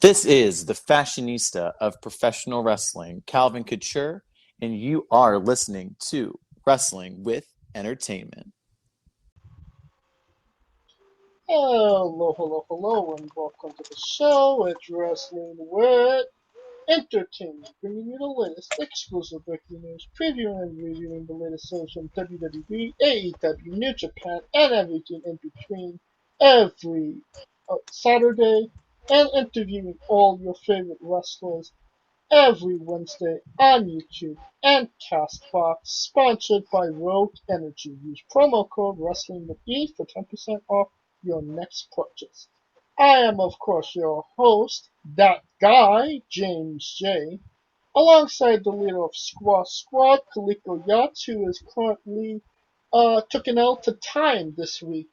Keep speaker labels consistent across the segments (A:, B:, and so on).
A: This is the fashionista of professional wrestling, Calvin Couture, and you are listening to Wrestling with Entertainment.
B: Hello, and welcome to the show. It's Wrestling with Entertainment, bringing you the latest exclusive breaking news, previewing and reviewing the latest shows from WWE, AEW, New Japan, and everything in between every Saturday, and interviewing all your favorite wrestlers every Wednesday on YouTube and Castbox, sponsored by Rogue Energy. Use promo code Wrestling with E for 10% off your next purchase. I am, of course, your host, that guy, James J., alongside the leader of Squaw Squad, Kaliko Yachts, who is currently took an L to time this week.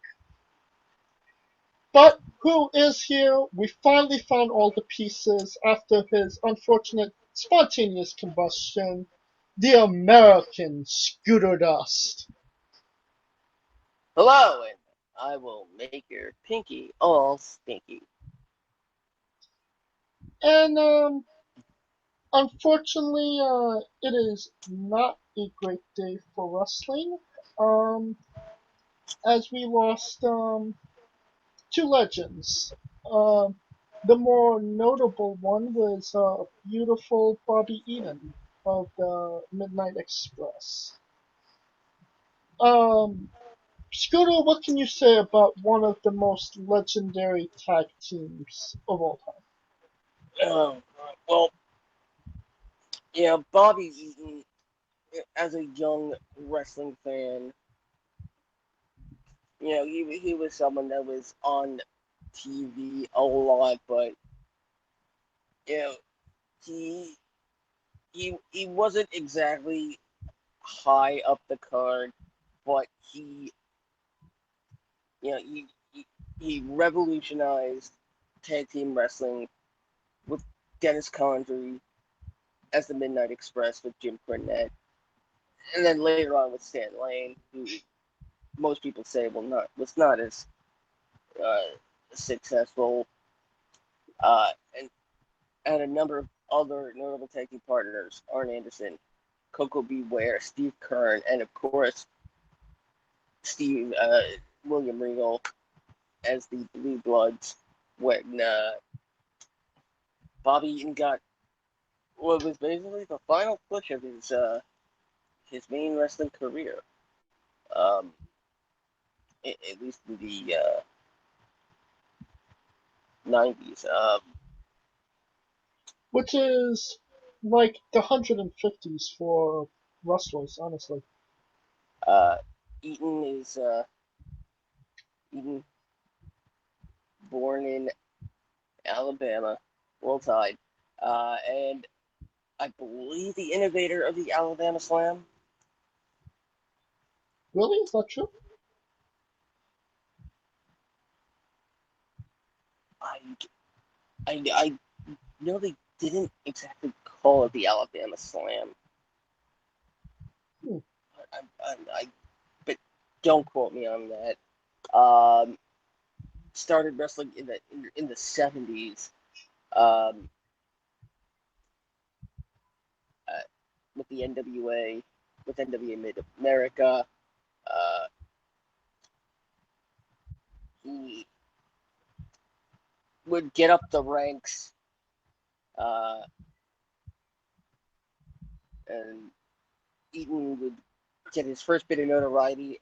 B: But who is here? We finally found all the pieces after his unfortunate spontaneous combustion. The American Scooter Dust.
C: Hello, and I will make your pinky all stinky.
B: And unfortunately, it is not a great day for wrestling. As we lost two legends. The more notable one was beautiful Bobby Eaton of the Midnight Express. Scooter, what can you say about one of the most legendary tag teams of all time?
C: Well, Bobby Eaton, as a young wrestling fan, he was someone that was on TV a lot, but he wasn't exactly high up the card, but he revolutionized tag team wrestling with Dennis Condrey as the Midnight Express with Jim Cornette, and then later on with Stan Lane, who most people say was not as successful, and a number of other notable tag team partners: Arn Anderson, Coco Beware, Steve Kern, and of course William Regal as the Blue Bloods when Bobby Eaton got what was basically the final push of his main wrestling career. At least in the 90s.
B: Which is like the 150s for wrestlers, honestly.
C: Eaton is Eaton, born in Alabama, Roll Tide, and I believe the innovator of the Alabama Slam.
B: Really? Is that true?
C: I know they didn't exactly call it the Alabama Slam. But don't quote me on that. Started wrestling in the 70s. With the NWA, with NWA Mid-America. He would get up the ranks, and Eaton would get his first bit of notoriety,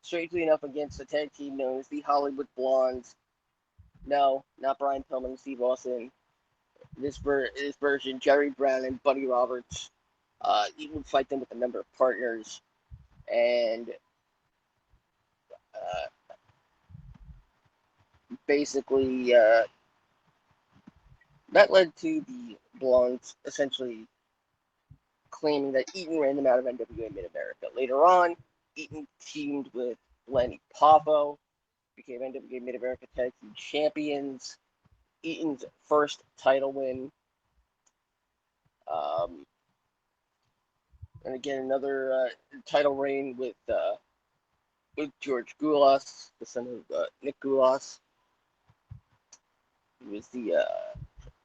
C: strangely enough, against a tag team known as the Hollywood Blondes. No, not Brian Pillman and Steve Austin. This version, Jerry Brown and Buddy Roberts. Eaton would fight them with a number of partners, and basically that led to the Blondes essentially claiming that Eaton ran them out of NWA Mid-America. Later on, Eaton teamed with Lenny Poffo, became NWA Mid-America Tag Team Champions. Eaton's first title win. And again, another title reign with George Goulas, the son of Nick Goulas. He was the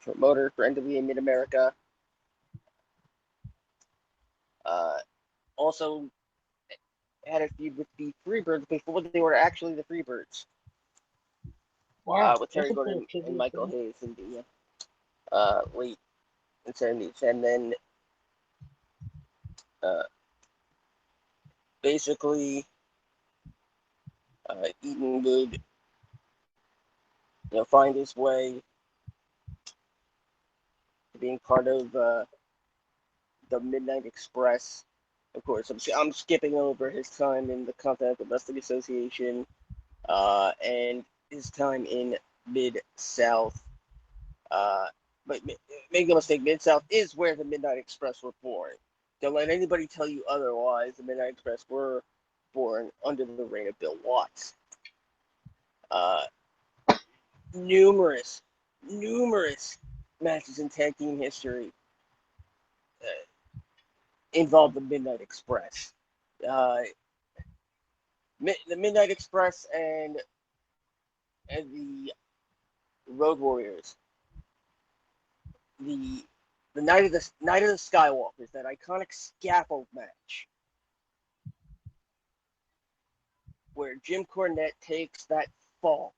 C: promoter for NWA Mid-America. Also had a feud with the Freebirds before they were actually the Freebirds.
B: Wow.
C: With Terry Gordon and Michael Hayes in the late 70s. And then basically Eaton would find his way to being part of the Midnight Express. Of course, I'm skipping over his time in the Continental Wrestling Association and his time in Mid-South. But make no mistake, Mid-South is where the Midnight Express were born. Don't let anybody tell you otherwise. The Midnight Express were born under the reign of Bill Watts. Numerous matches in tag team history involve the Midnight Express. The Midnight Express and the Road Warriors. The Night of the Skywalkers, that iconic scaffold match where Jim Cornette takes that fall.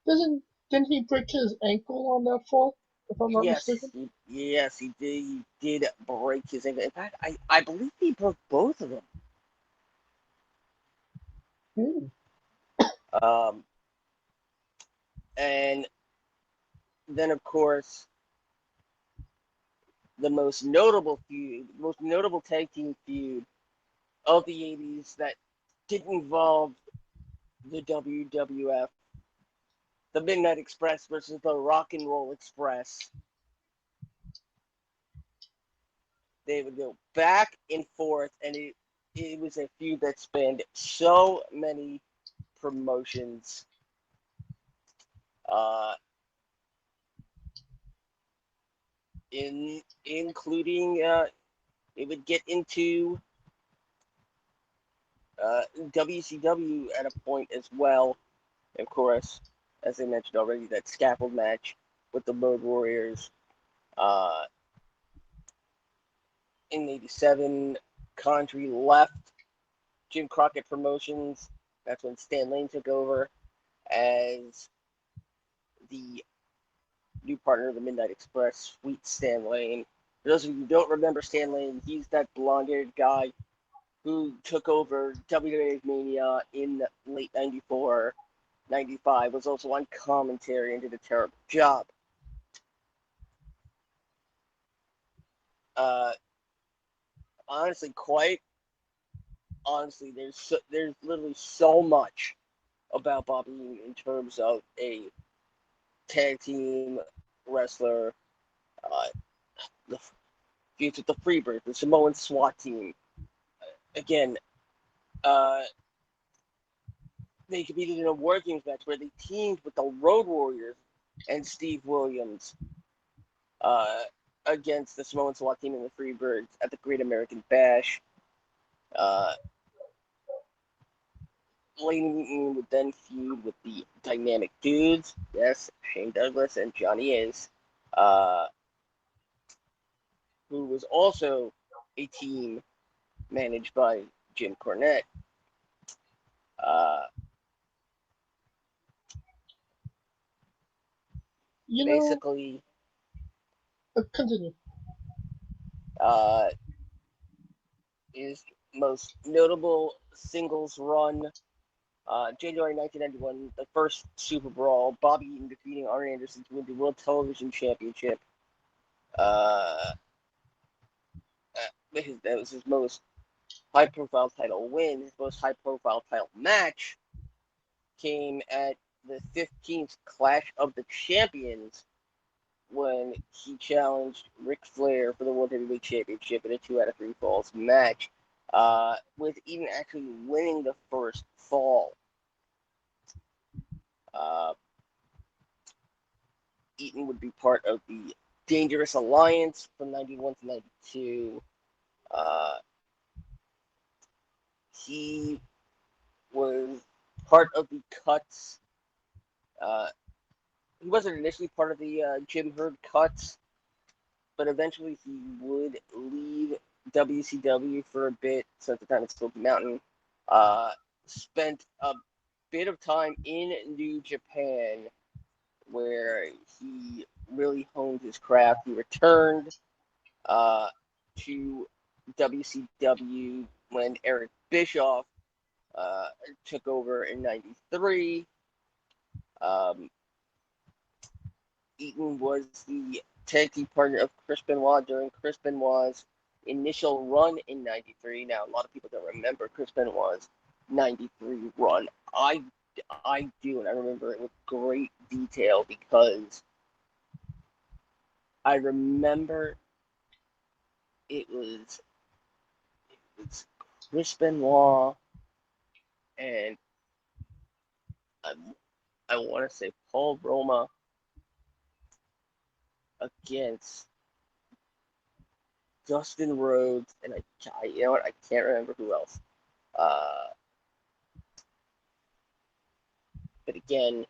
B: Didn't he break his ankle on that fall? If I'm not mistaken.
C: Yes, he did. He did break his ankle. In fact, I believe he broke both of them. And then, of course, the most notable tag team feud of the 80s that didn't involve the WWF, the Midnight Express versus the Rock and Roll Express. They would go back and forth, and it was a feud that spanned so many promotions. Including it would get into WCW at a point as well. Of course, as I mentioned already, that scaffold match with the Road Warriors. In '87, Condrey left Jim Crockett Promotions. That's when Stan Lane took over as the new partner of the Midnight Express, Sweet Stan Lane. For those of you who don't remember Stan Lane, he's that blonde-haired guy who took over WWE Mania in late '94, '95, was also on commentary and did a terrible job. Honestly, there's literally so much about Bobby Eaton in terms of a tag team wrestler, the feuds with the Freebirds, the Samoan SWAT team. Again, they competed in a working match where they teamed with the Road Warriors and Steve Williams against the Samoan SWAT team and the Freebirds at the Great American Bash. Lane Eaton would then feud with the Dynamic Dudes, yes, Shane Douglas and Johnny Ace, who was also a team managed by Jim Cornette. Basically,
B: continue.
C: His most notable singles run, January 1991, the first Super Brawl, Bobby Eaton defeating Arn Anderson to win the World Television Championship. That was his most high-profile title win. His most high-profile title match came at the 15th Clash of the Champions when he challenged Ric Flair for the World Heavyweight Championship in a 2 out of 3 falls match, with Eaton actually winning the first fall. Eaton would be part of the Dangerous Alliance from 91 to 92. He was part of the Cuts he wasn't initially part of the Jim Herd cuts, but eventually he would leave WCW for a bit. So at the time it's Smoky Mountain. Spent a bit of time in New Japan where he really honed his craft. He returned to WCW when Eric Bischoff took over in '93. Eaton was the tag team partner of Chris Benoit during Chris Benoit's initial run in '93. Now, a lot of people don't remember Chris Benoit's '93 run. I do, and I remember it with great detail because I remember it was Chris Benoit and I want to say Paul Roma against Dustin Rhodes, and you know what? I can't remember who else. But again,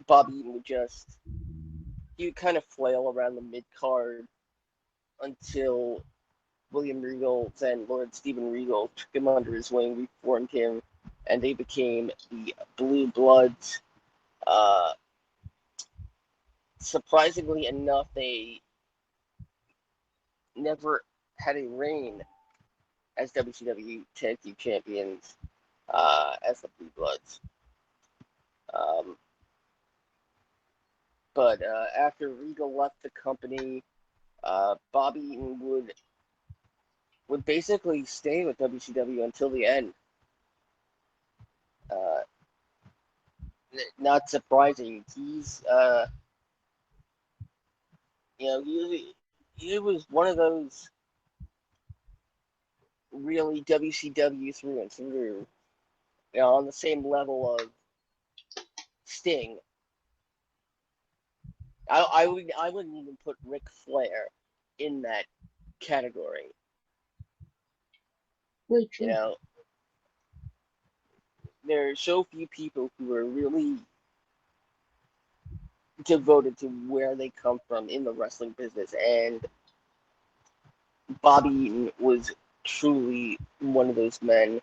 C: Bobby Eaton he would kind of flail around the mid card until William Regal, then Lord Steven Regal, took him under his wing, reformed him, and they became the Blue Bloods. Surprisingly enough, they never had a reign as WCW Tag Team Champions as the Blue Bloods. But after Regal left the company, Bobby Eaton would basically stay with WCW until the end. Not surprising. He's he was one of those really WCW through and through. On the same level of Sting. I wouldn't even put Ric Flair in that category.
B: Wait, true.
C: There are so few people who are really devoted to where they come from in the wrestling business, and Bobby Eaton was truly one of those men.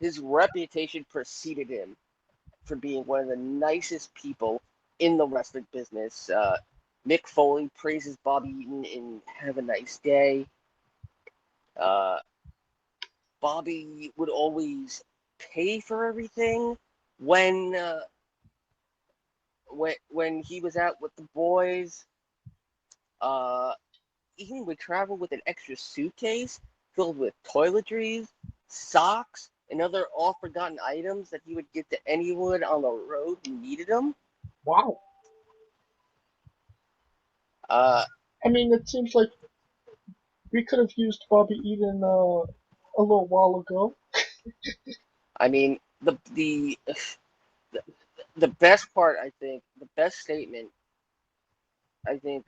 C: His reputation preceded him for being one of the nicest people in the wrestling business. Mick Foley praises Bobby Eaton in Have a Nice Day. Bobby would always pay for everything when he was out with the boys. Eaton would travel with an extra suitcase filled with toiletries, socks, and other oft-forgotten items that he would give to anyone on the road who needed them.
B: Wow. I mean, it seems like we could have used Bobby Eaton a little while ago.
C: I mean, the best part, I think, the best statement, I think,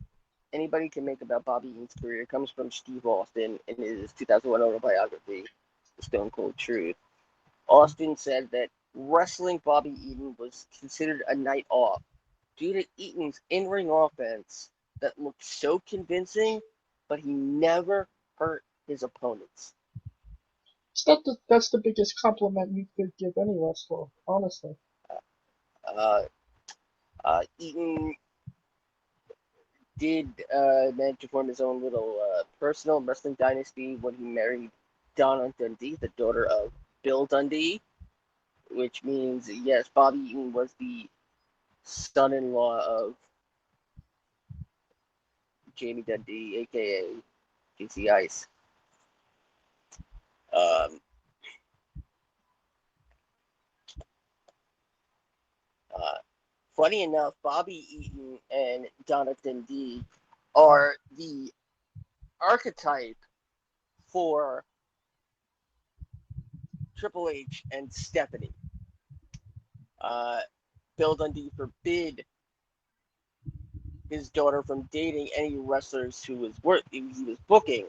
C: anybody can make about Bobby Eaton's career comes from Steve Austin in his 2001 autobiography, The Stone Cold Truth. Austin said that wrestling Bobby Eaton was considered a night off due to Eaton's in-ring offense that looked so convincing, but he never hurt his opponents.
B: That's the biggest compliment you could give any wrestler, honestly.
C: Eaton did manage to form his own little personal wrestling dynasty when he married Donna Dundee, the daughter of Bill Dundee, which means, yes, Bobby Eaton was the son-in-law of Jamie Dundee, a.k.a. JC Ice. Funny enough, Bobby Eaton and Donna Dundee are the archetype for Triple H and Stephanie. Bill Dundee forbid his daughter from dating any wrestlers he was booking.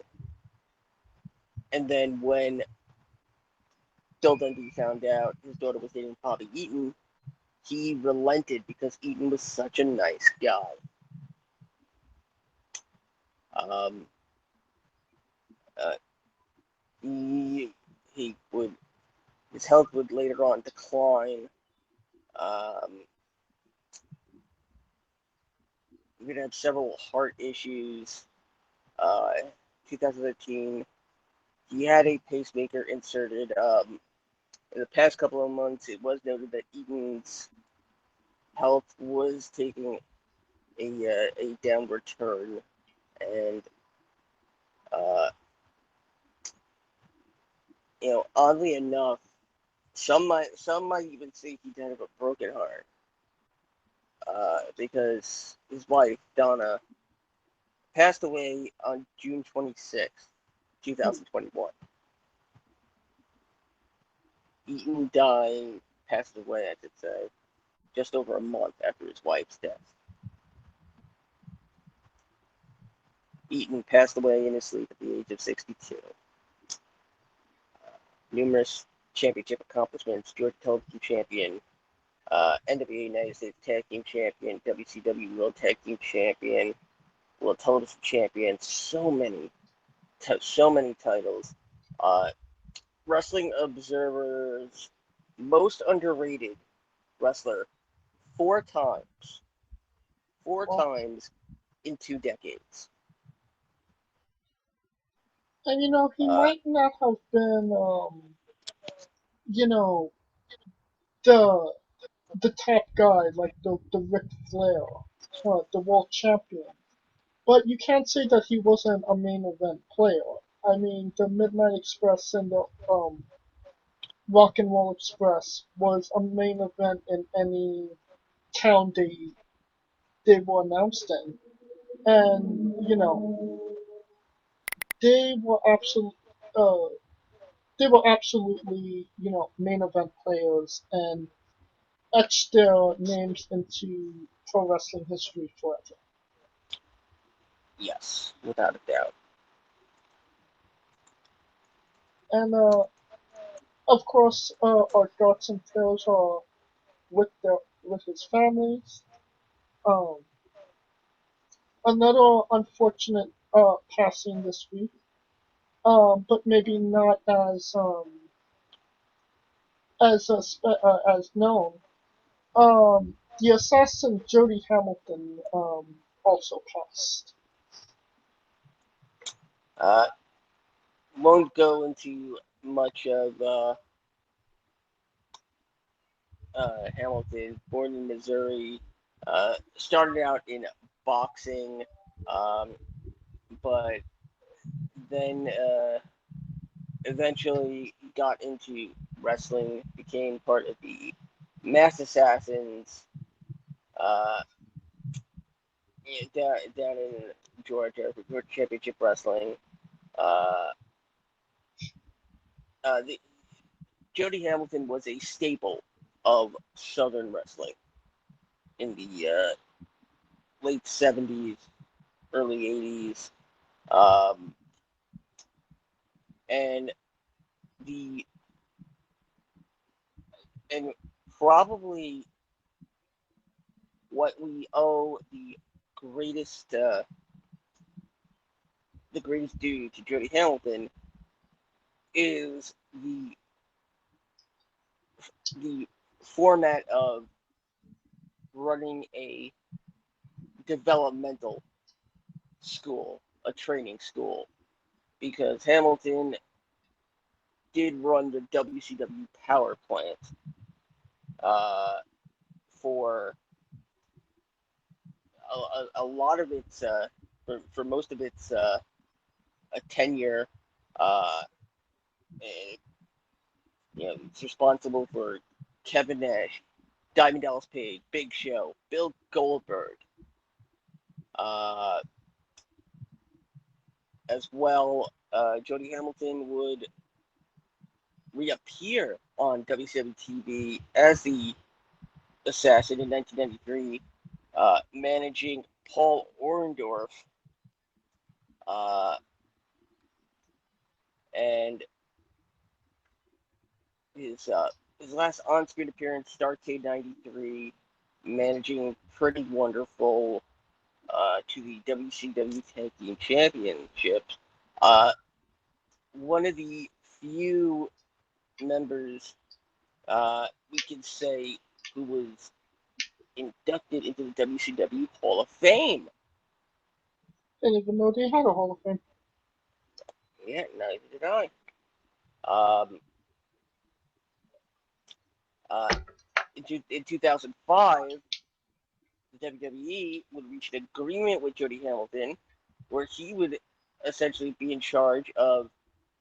C: And then when Bill Dundee found out his daughter was dating Bobby Eaton, he relented because Eaton was such a nice guy. He would, his health would later on decline. He would have several heart issues. 2013, he had a pacemaker inserted. In the past couple of months, it was noted that Eaton's health was taking a downward turn, and oddly enough, some might even say he died of a broken heart, because his wife Donna passed away on June 26th, 2021. Eaton dying, passed away, I should say, just over a month after his wife's death. Eaton passed away in his sleep at the age of 62. Numerous championship accomplishments: Georgia Television Champion, NWA United States Tag Team Champion, WCW World Tag Team Champion, World Television Champion, so many titles. Wrestling Observer's most underrated wrestler 4 times in 2 decades.
B: And he might not have been, the top guy, like the Ric Flair, the world champion. But you can't say that he wasn't a main event player. I mean, the Midnight Express and the Rock and Roll Express was a main event in any town they were announced in, and they were absolutely main event players and etched their names into pro wrestling history forever.
C: Yes, without a doubt.
B: And of course, our thoughts and prayers are with his families. Um, Another unfortunate passing this week, but maybe not as known. The assassin Jody Hamilton also passed.
C: Won't go into much of Hamilton. Born in Missouri, started out in boxing, but then eventually got into wrestling, became part of the Mass Assassins down in Georgia for Georgia Championship Wrestling. Jody Hamilton was a staple of Southern wrestling in the late 70s, early 80s. And probably what we owe the greatest due to Jody Hamilton is the format of running a developmental school, a training school, because Hamilton did run the WCW power plant for a lot of its for most of its a tenure. It's responsible for Kevin Nash, Diamond Dallas Page, Big Show, Bill Goldberg, as well. Jody Hamilton would reappear on WCW TV as the assassin in 1993, managing Paul Orndorff, and his last on-screen appearance, Starrcade '93, managing Pretty Wonderful to the WCW Tag Team Championships. One of the few members we can say who was inducted into the WCW Hall of Fame.
B: Didn't even know they had a Hall of Fame.
C: Yeah, neither did I. Um, in 2005, the WWE would reach an agreement with Jody Hamilton where he would essentially be in charge of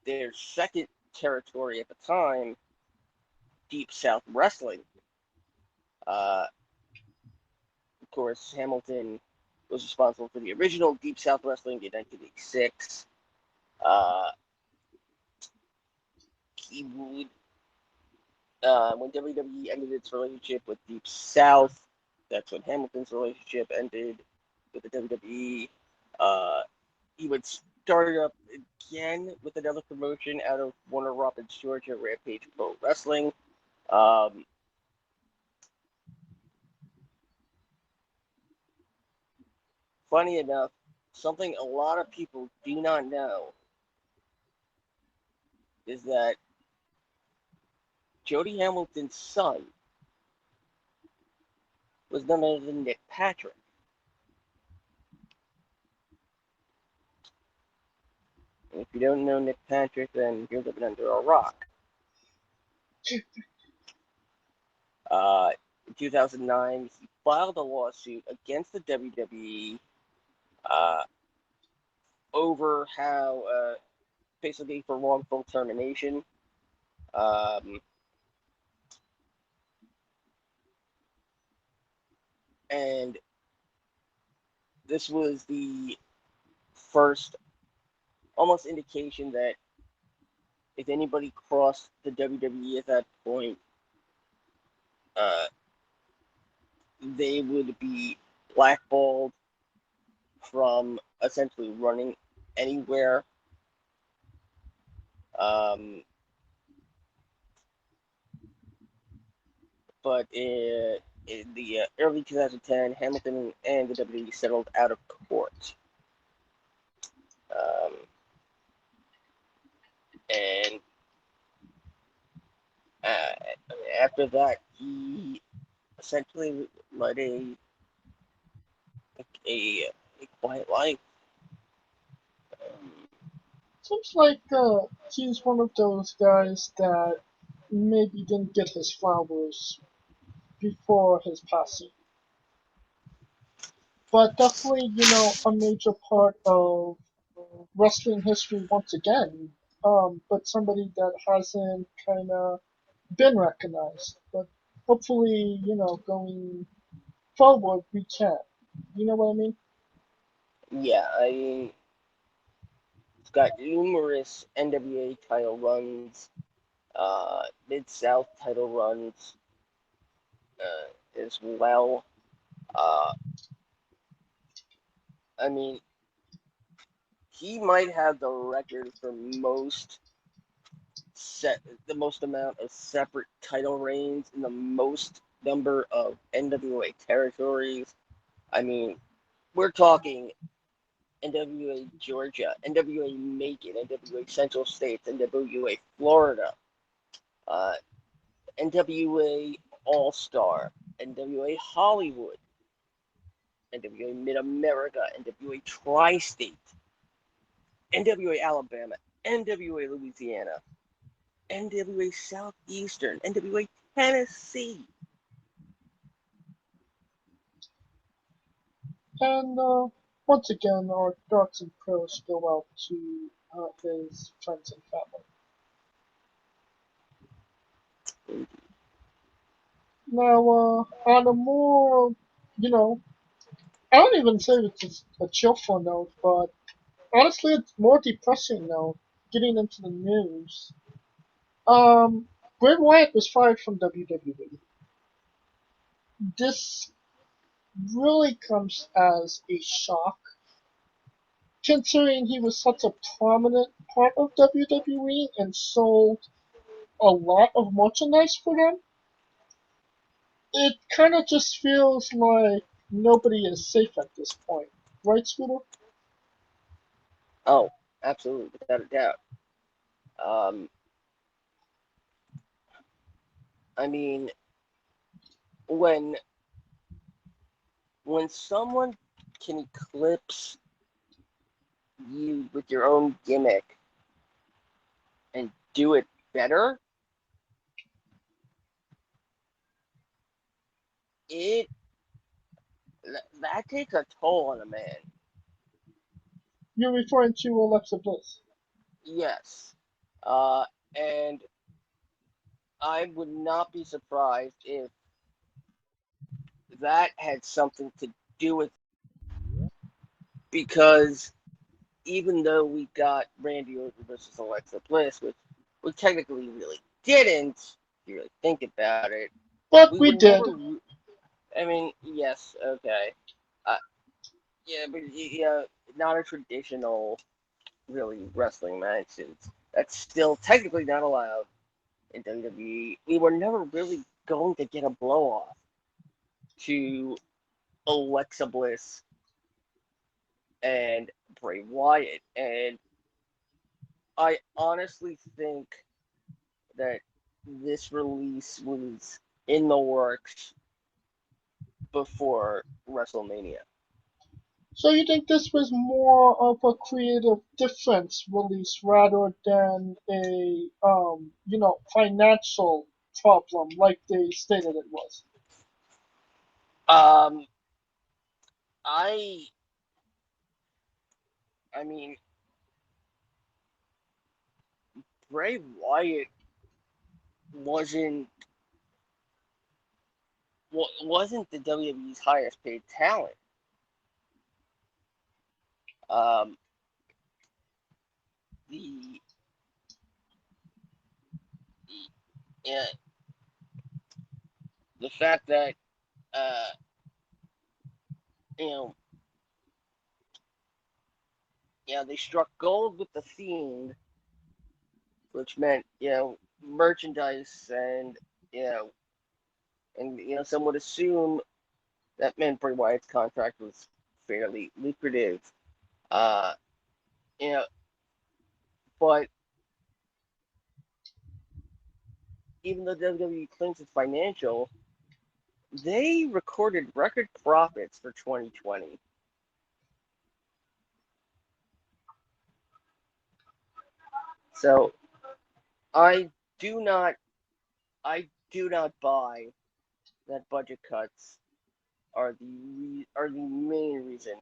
C: their second territory at the time, Deep South Wrestling. Of course, Hamilton was responsible for the original Deep South Wrestling in 1986. He would, when WWE ended its relationship with Deep South, that's when Hamilton's relationship ended with the WWE. He would start it up again with another promotion out of Warner Robins, Georgia, Rampage Pro Wrestling. Funny enough, something a lot of people do not know is that Jody Hamilton's son was none other than Nick Patrick. And if you don't know Nick Patrick, then you're living under a rock. In 2009, he filed a lawsuit against the WWE over how, basically for wrongful termination. And this was the first almost indication that if anybody crossed the WWE at that point, they would be blackballed from essentially running anywhere. But in the early 2010, Hamilton and the WWE settled out of court. And after that, he essentially led a quiet life.
B: Seems like he's one of those guys that maybe didn't get his flowers before his passing. But definitely, a major part of wrestling history once again. But somebody that hasn't kind of been recognized. But hopefully, going forward, we can. You know what I mean?
C: Yeah, I mean, he's got numerous NWA title runs, Mid-South title runs as well. I mean, he might have the record for the most amount of separate title reigns in the most number of NWA territories. I mean, we're talking NWA Georgia, NWA Macon, NWA Central States, NWA Florida, NWA All Star, NWA Hollywood, NWA Mid America, NWA Tri State, NWA Alabama, NWA Louisiana, NWA Southeastern, NWA Tennessee.
B: And once again, our thoughts and prayers go out to his friends and family. Now, on a more, I don't even say it's a cheerful note, but honestly, it's more depressing now, getting into the news. Bray Wyatt was fired from WWE. This really comes as a shock, considering he was such a prominent part of WWE and sold a lot of merchandise for them, it kind of just feels like nobody is safe at this point. Right, Scooter?
C: Oh, absolutely, without a doubt. Um, I mean, when someone can eclipse you with your own gimmick and do it better, it that takes a toll on a man.
B: You're referring to Alexa Bliss.
C: Yes. And I would not be surprised if that had something to do with it, because even though we got Randy Orton versus Alexa Bliss, which we technically really didn't, if you really think about it,
B: But
C: we
B: we
C: were
B: did.
C: never. I mean, yes, okay. Yeah, but not a traditional, really, wrestling match. That's still technically not allowed in WWE. We were never really going to get a blow off to Alexa Bliss and Bray Wyatt. And I honestly think that this release was in the works before WrestleMania.
B: So you think this was more of a creative difference release rather than a financial problem like they stated it was?
C: Um, I, I mean, Bray Wyatt wasn't the WWE's highest paid talent. Um, the, the the fact that uh, you know they struck gold with the Fiend, which meant merchandise, and some would assume that meant Bray Wyatt's contract was fairly lucrative. Uh, you know, but even though WWE claims it's financial, they recorded record profits for 2020. So I do not buy that budget cuts are the main reason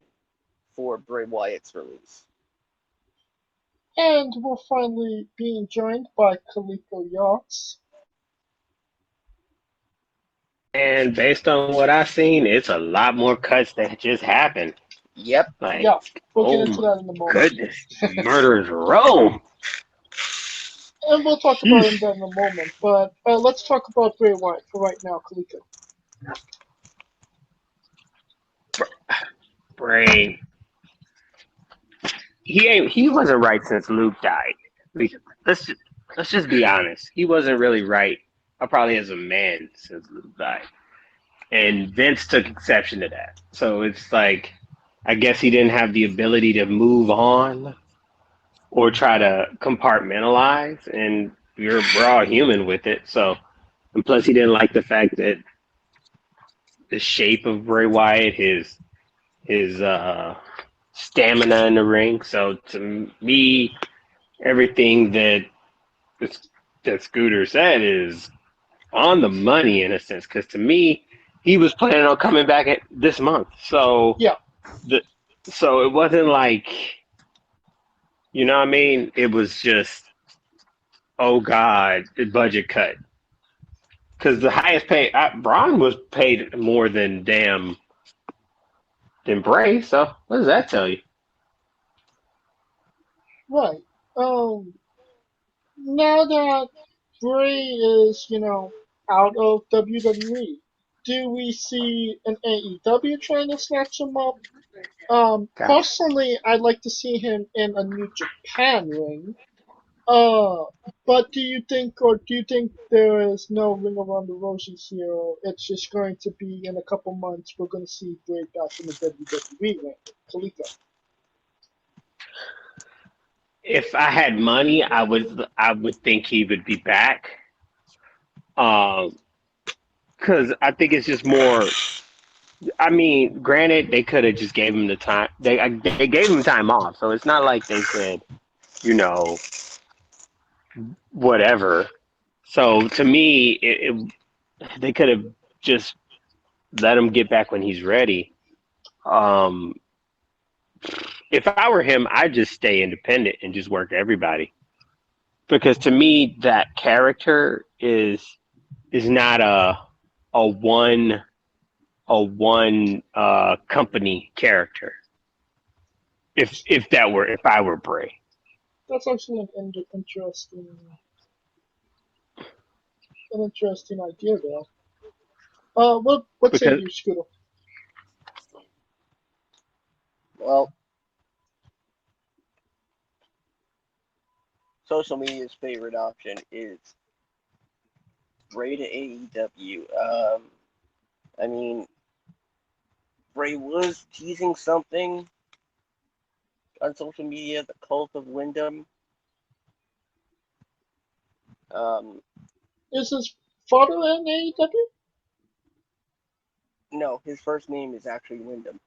C: for Bray Wyatt's release.
B: And we're finally being joined by Kaliko Yachts.
D: And based on what I've seen, it's a lot more cuts that just happened.
C: Yep.
D: Like,
B: Yeah, we'll get
D: oh
B: into
D: my
B: that in a moment.
D: goodness, murderers row.
B: And we'll talk about that in a moment. But let's talk about Bray Wyatt for right now, Kaliko.
D: Bray, he wasn't right since Luke died. Let's just be honest. He wasn't really right. Probably as a man since Luke died, and Vince took exception to that. So it's like, I guess he didn't have the ability to move on or try to compartmentalize, and we're all human with it. So, and plus he didn't like the fact that the shape of Bray Wyatt, his stamina in the ring. So to me, everything that Scooter said is on the money in a sense. Because to me, he was planning on coming back this month. So
B: yeah,
D: so it wasn't like, you know what I mean? It was just, oh God, the budget cut. Because the highest paid, Braun was paid more than Bray. So what does that tell you?
B: right. Now that Bray is, out of WWE, do we see an AEW trying to snatch him up? Personally, I'd like to see him in a New Japan ring. But do you think there is no ring around the roses here? Or it's just going to be in a couple months we're going to see Bray back in the WWE ring? Kalika.
D: If I had money, I would think he would be back. Because I think it's just more. I mean, granted, they could have just gave him the time. They gave him time off, so it's not like they said, you know, whatever. So to me, they could have just let him get back when he's ready. Um, if I were him, I'd just stay independent and just work everybody. Because to me, that character is not a one company character. If I were Bray.
B: That's actually an interesting idea there. What say
D: Because
B: you, Scooter?
C: Well, social media's favorite option is Bray to AEW. I mean, Bray was teasing something on social media, the Cult of Wyndham.
B: Is his father in AEW?
C: No, his first name is actually Wyndham.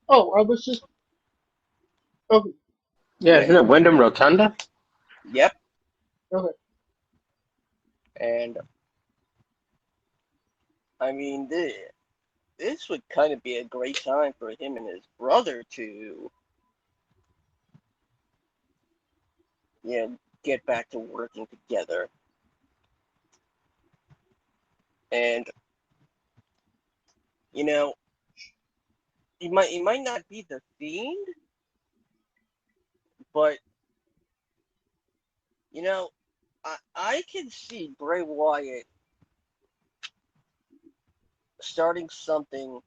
B: Oh, I was just okay.
D: yeah, isn't it Wyndham Rotunda?
C: Yep.
B: Okay.
C: And I mean, this would kind of be a great time for him and his brother to, get back to working together. And he might not be the Fiend, but I can see Bray Wyatt starting something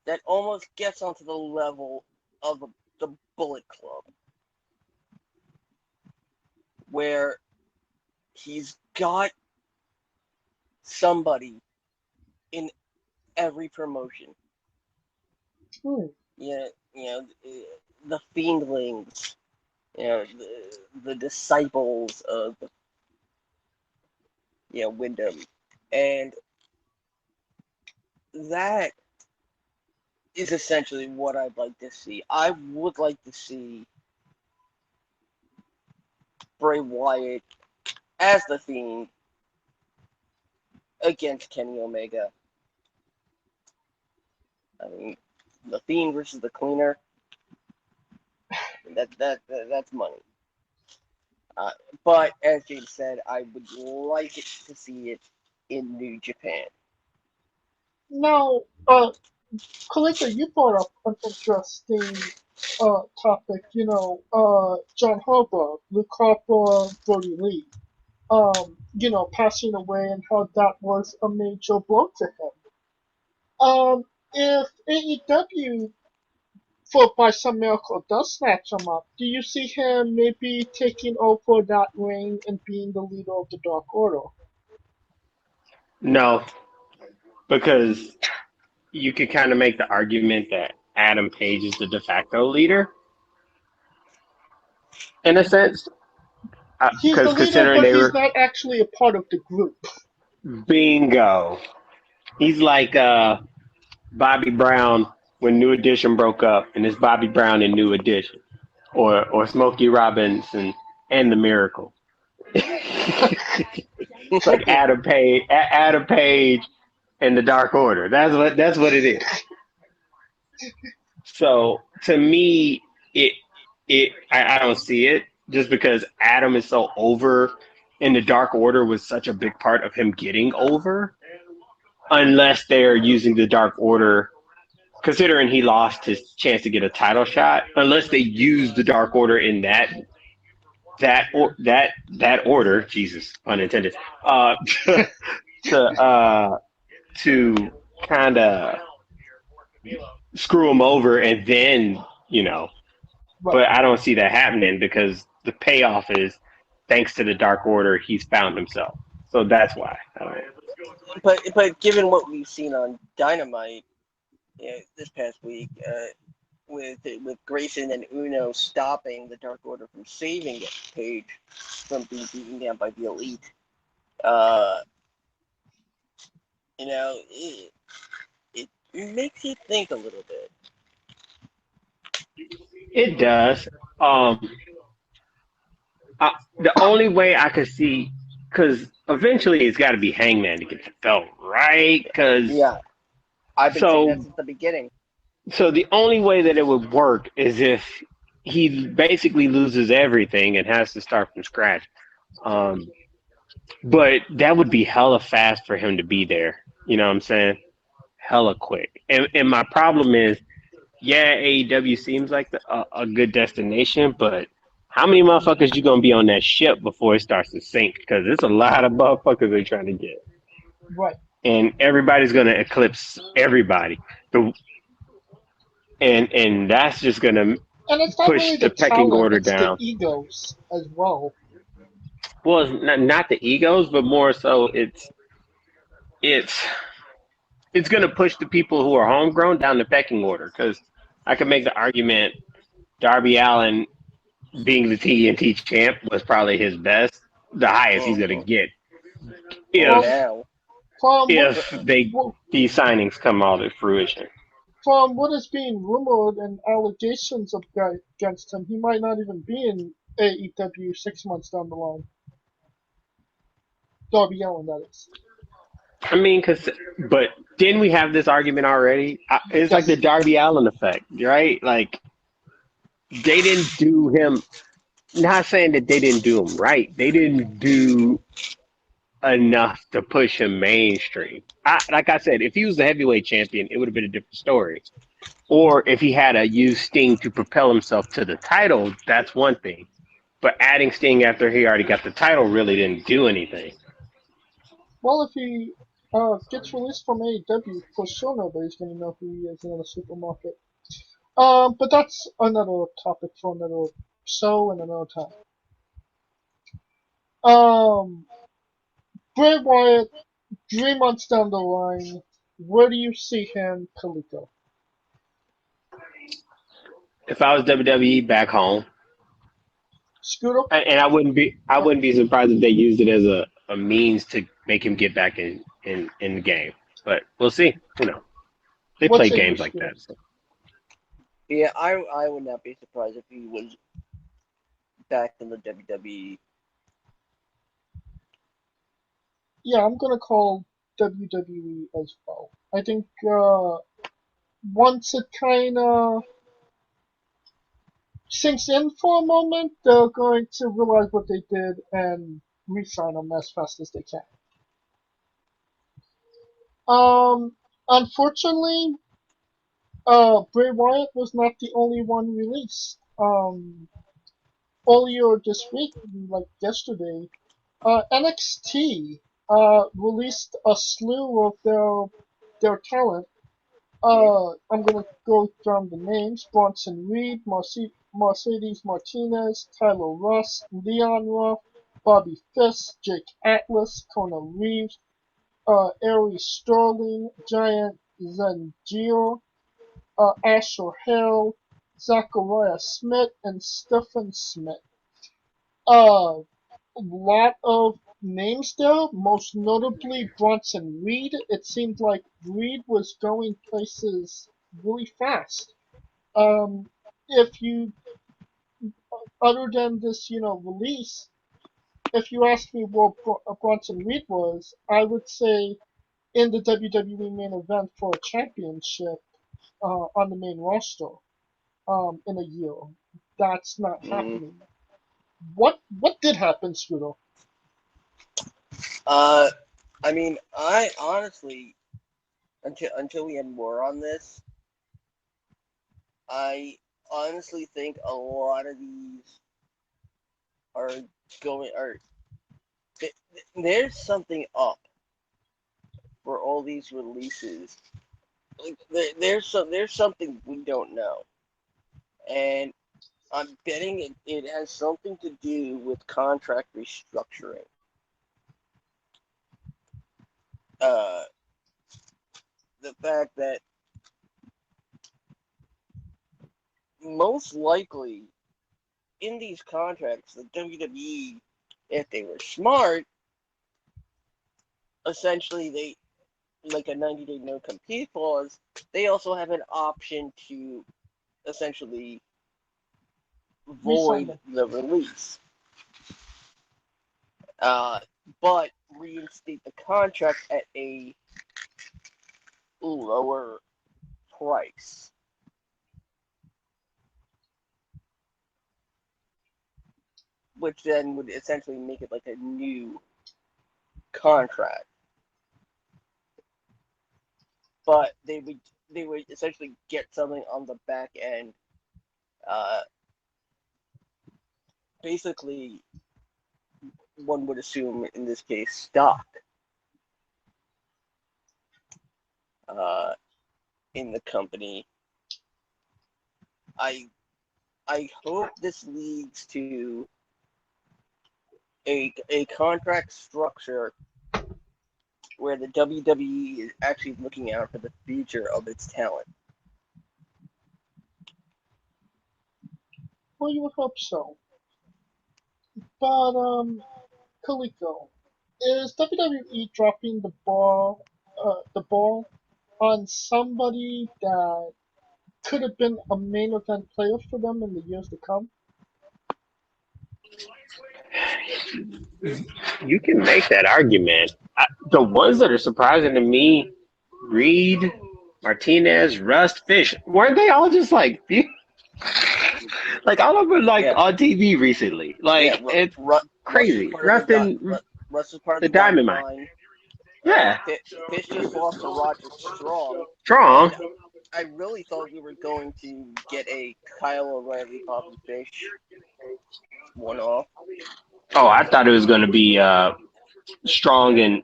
C: that almost gets onto the level of the Bullet Club, where he's got somebody in every promotion. The Fiendlings, the disciples of Wyndham, and that is essentially what I'd like to see. I would like to see Bray Wyatt as the Fiend against Kenny Omega. I mean, the Fiend versus the Cleaner. That's money. But as James said, I would like to see it in New Japan.
B: Now, Kalika, you brought up an interesting topic. John Harbaugh, Luke Harper, Brody Lee, passing away and how that was a major blow to him. If AEW, by some miracle, does snatch him up, do you see him maybe taking over that reign and being the leader of the Dark Order?
D: No, because you could kind of make the argument that Adam Page is the de facto leader, in a sense.
B: He's the leader, but he's not actually a part of the group.
D: Bingo. He's like Bobby Brown when New Edition broke up, and it's Bobby Brown in New Edition, or Smokey Robinson and the Miracle. It's like Adam Page and the Dark Order. That's what it is. So to me, I don't see it, just because Adam is so over, and the Dark Order was such a big part of him getting over. Unless they're using the Dark Order, considering he lost his chance to get a title shot, unless they use the Dark Order in that order, Jesus, unintended, to kind of screw him over, and then But I don't see that happening because the payoff is thanks to the Dark Order, he's found himself. So that's why.
C: But given what we've seen on Dynamite this past week, with Grayson and Uno stopping the Dark Order from saving Page from being beaten down by the Elite, it makes you think a little bit.
D: It does. The only way I could see, because eventually it's got to be Hangman to get the belt, right?
C: Yeah, I've been saying that since the beginning.
D: So the only way that it would work is if he basically loses everything and has to start from scratch. But that would be hella fast for him to be there. You know what I'm saying? Hella quick. And my problem is, yeah, AEW seems like a good destination, but how many motherfuckers you gonna be on that ship before it starts to sink? Because it's a lot of motherfuckers they're trying to get.
B: Right.
D: And everybody's gonna eclipse everybody. And that's just gonna push
B: really
D: the pecking
B: talent,
D: order
B: it's
D: down.
B: the egos as well.
D: Well, it's not the egos, but more so it's gonna push the people who are homegrown down the pecking order. Because I could make the argument Darby Allin being the TNT champ was probably his best, the highest he's gonna get. If these signings come all to fruition.
B: From what is being rumored and allegations against him, he might not even be in AEW 6 months down the line. Darby Allin, that is.
D: I mean, but didn't we have this argument already? It's like the Darby Allin effect, right? Like, they didn't do him, not saying that they didn't do him right. They didn't do enough to push him mainstream. Like I said, if he was the heavyweight champion, it would have been a different story. Or if he had used Sting to propel himself to the title, that's one thing. But adding Sting after he already got the title really didn't do anything.
B: Well, if he gets released from AEW, for sure nobody's going to know who he is in a supermarket. But that's another topic for another show and another time. Bray Wyatt, 3 months down the line, where do you see him, Kaliko?
D: If I was WWE back home,
B: Scooter?
D: And I wouldn't be surprised if they used it as a means to make him get back in the game. But we'll see. They play games like that. So.
C: Yeah, I would not be surprised if he was back in the WWE.
B: Yeah, I'm gonna call WWE as well. I think once it kinda sinks in for a moment, they're going to realize what they did and re-sign him as fast as they can. Unfortunately, Bray Wyatt was not the only one released. Earlier this week, like yesterday, NXT released a slew of their talent. I'm gonna go down the names: Bronson Reed, Mercedes Martinez, Tyler Russ, Leon Ruff, Bobby Fisk, Jake Atlas, Kona Reeves, Aries Sterling, Giant Zangier, Asher Hale, Zachariah Smith, and Stephen Smith. A lot of names there, most notably Bronson Reed. It seemed like Reed was going places really fast. If you, other than this, release, if you ask me what Bronson Reed was, I would say in the WWE main event for a championship on the main roster in a year. That's not happening. What did happen, Scooter?
C: I mean, I honestly, until we had more on this, I honestly think a lot of these there's something up for all these releases. Like there's something we don't know, and I'm betting it has something to do with contract restructuring. The fact that most likely in these contracts, the WWE, if they were smart, essentially they, like a 90-day no-compete clause, they also have an option to essentially void the release. But reinstate the contract at a lower price. Which then would essentially make it like a new contract. But they would essentially get something on the back end. Basically, one would assume in this case stock in the company. I hope this leads to a contract structure where the WWE is actually looking out for the future of its talent.
B: Well, you would hope so. But, Kaliko, is WWE dropping the ball on somebody that could have been a main event player for them in the years to come?
D: You can make that argument. The ones that are surprising to me, Reed, Martinez, Rust, Fish, weren't they all just like all over on TV recently? It's crazy. Rust
C: is part of
D: the Diamond Mine.
C: Line.
D: Yeah.
C: Fish just lost to Roger Strong. I really thought we were going to get a Kyle O'Reilly Bobby Fish one-off.
D: Oh, I thought it was going to be Strong and